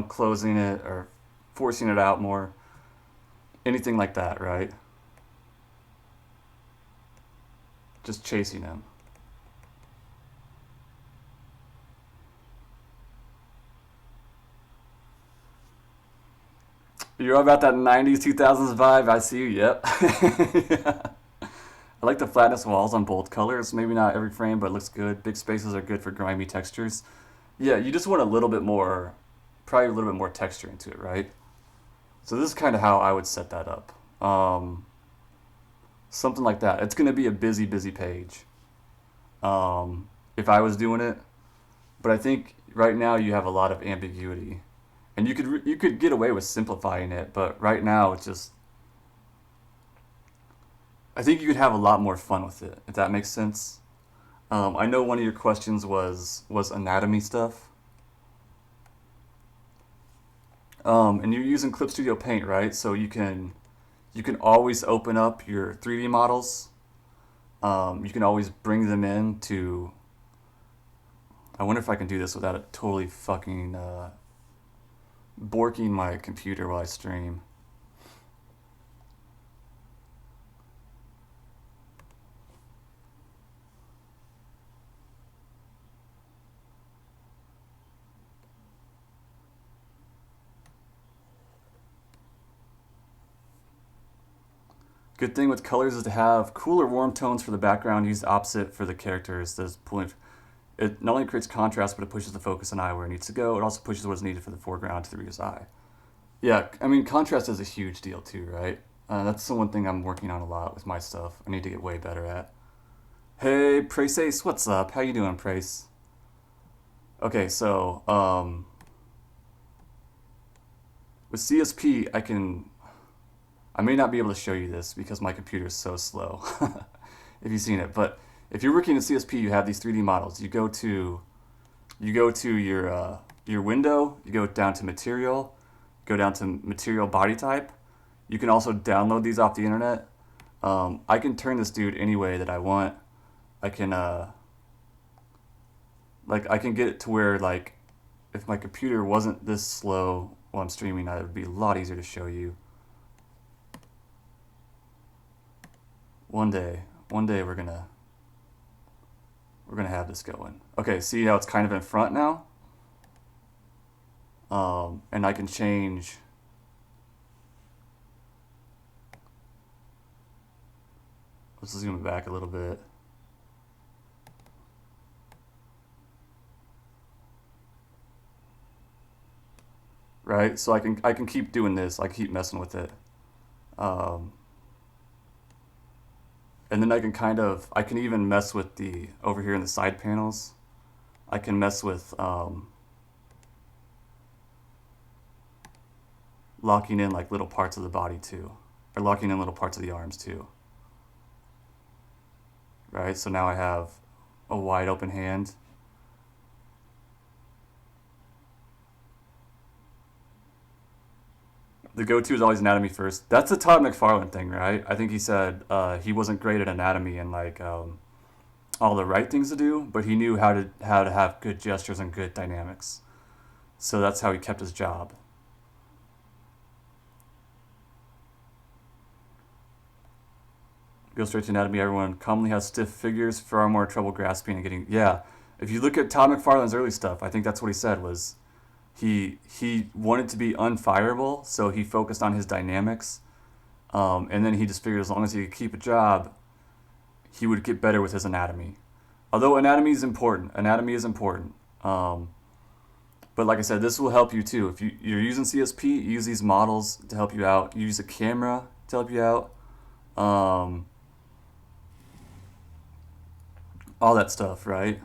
[SPEAKER 1] closing it or forcing it out more. Anything like that, right? Just chasing him. You're all about that 90s, 2000s vibe. I see you, yep. Yeah. I like the flatness walls on both colors. Maybe not every frame, but it looks good. Big spaces are good for grimy textures. Yeah, you just want a little bit more, probably a little bit more texture into it, right? So this is kind of how I would set that up. Something like that. It's going to be a busy page if I was doing it. But I think right now you have a lot of ambiguity. And you could get away with simplifying it, but right now it's just, I think you could have a lot more fun with it, if that makes sense. I know one of your questions was anatomy stuff. And you're using Clip Studio Paint, right? So you can always open up your 3D models. You can always bring them in to, I wonder if I can do this without it totally fucking borking my computer while I stream. Good thing with colors is to have cool or warm tones for the background, use the opposite for the characters. It not only creates contrast, but it pushes the focus and eye where it needs to go. It also pushes what's needed for the foreground to the reader's eye. Yeah, I mean, contrast is a huge deal too, right? That's the one thing I'm working on a lot with my stuff. I need to get way better at. Hey, Prace, what's up? How you doing, Prace? Okay, so with CSP, I may not be able to show you this because my computer is so slow. If you've seen it, but if you're working in CSP, you have these 3D models. You go to your window. You go down to material. Go down to material body type. You can also download these off the internet. I can turn this dude any way that I want. I can I can get it to where like if my computer wasn't this slow while I'm streaming, it would be a lot easier to show you. One day we're gonna have this going. Okay, see how it's kind of in front now? And I can change. Let's zoom it back a little bit. Right, so I can keep doing this. I keep messing with it. And then I can even mess with the, over here in the side panels, I can mess with locking in like little parts of the body too, or locking in little parts of the arms too. Right, so now I have a wide open hand. The go-to is always anatomy first. That's a Todd McFarlane thing, right? I think he said he wasn't great at anatomy and like all the right things to do, but he knew how to have good gestures and good dynamics. So that's how he kept his job. Go straight to anatomy. Everyone commonly has stiff figures, far more trouble grasping and getting. Yeah, if you look at Todd McFarlane's early stuff, I think that's what he said was he wanted to be unfireable, so he focused on his dynamics, and then he just figured as long as he could keep a job, he would get better with his anatomy. Although anatomy is important, but like I said, this will help you too. If you're using CSP, use these models to help you out. Use a camera to help you out. All that stuff, right?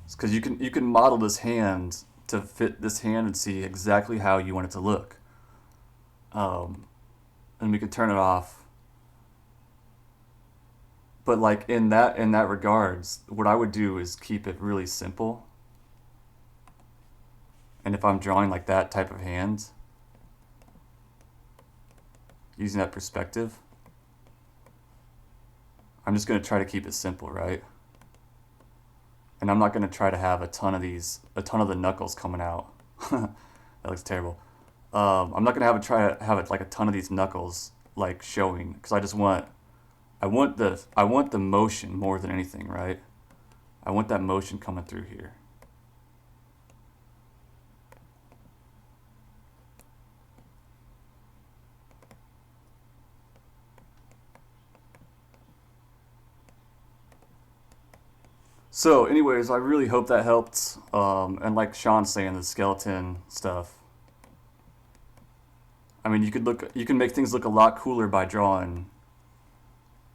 [SPEAKER 1] Because you can model this hand to fit this hand and see exactly how you want it to look. And we can turn it off. But like in that regards, what I would do is keep it really simple. And if I'm drawing like that type of hand, using that perspective, I'm just going to try to keep it simple, right? And I'm not going to try to have a ton of the knuckles coming out. That looks terrible. I'm not going to try to have it like a ton of these knuckles like showing, because I want the motion more than anything, right? I want that motion coming through here. So anyways, I really hope that helped. And like Sean's saying, the skeleton stuff. I mean, you can make things look a lot cooler by drawing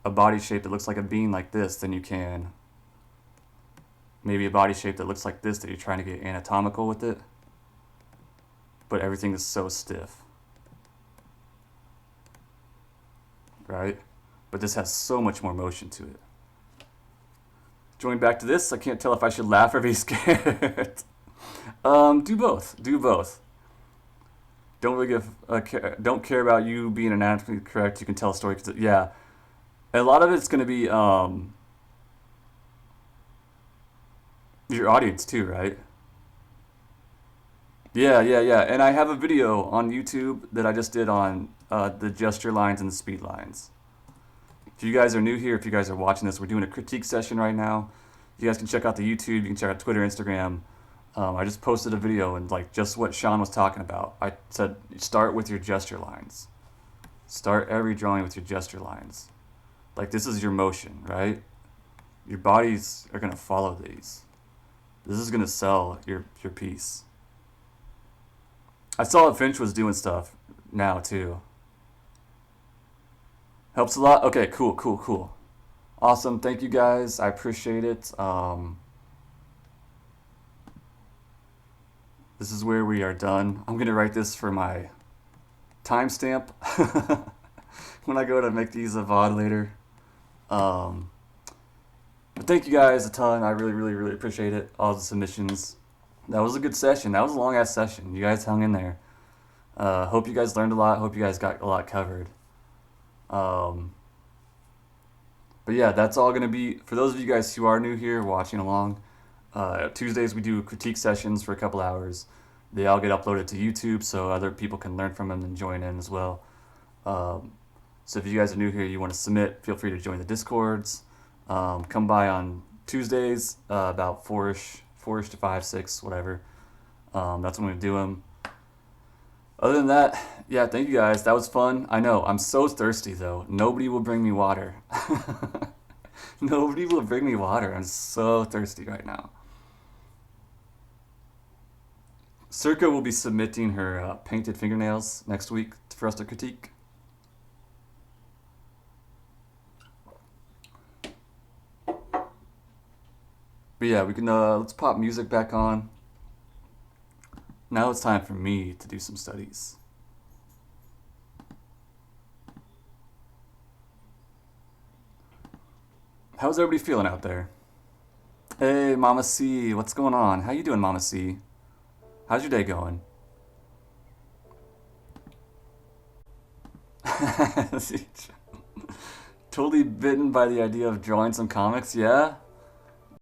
[SPEAKER 1] a body shape that looks like a bean like this than you can maybe a body shape that looks like this that you're trying to get anatomical with it. But everything is so stiff. Right? But this has so much more motion to it. Going back to this, I can't tell if I should laugh or be scared. Do both. Do both. Don't really don't care about you being anatomically correct. You can tell a story. Yeah, a lot of it's going to be your audience too, right? Yeah. And I have a video on YouTube that I just did on the gesture lines and the speed lines. If you guys are new here, if you guys are watching this, we're doing a critique session right now. You guys can check out the YouTube, you can check out Twitter, Instagram. I just posted a video and like just what Sean was talking about. I said start with your gesture lines. Start every drawing with your gesture lines. Like this is your motion, right? Your bodies are gonna follow these. This is gonna sell your piece. I saw that Finch was doing stuff now too. Helps a lot. Okay, cool. Awesome. Thank you guys. I appreciate it. This is where we are done. I'm going to write this for my timestamp when I go to make these a VOD later. But thank you guys a ton. I really appreciate it. All the submissions. That was a good session. That was a long-ass session. You guys hung in there. Hope you guys learned a lot. Hope you guys got a lot covered. But yeah, that's all going to be, for those of you guys who are new here watching along, Tuesdays we do critique sessions for a couple hours. They all get uploaded to YouTube so other people can learn from them and join in as well. So if you guys are new here, you want to submit, feel free to join the Discords. Come by on Tuesdays, about 4-ish to 5, 6, whatever. That's when we do them. Other than that, yeah, thank you guys. That was fun. I know, I'm so thirsty though. Nobody will bring me water. Nobody will bring me water. I'm so thirsty right now. Circa will be submitting her painted fingernails next week for us to critique. But yeah, we can let's pop music back on. Now it's time for me to do some studies. How's everybody feeling out there? Hey, Mama C, what's going on? How you doing, Mama C? How's your day going? Totally bitten by the idea of drawing some comics, yeah?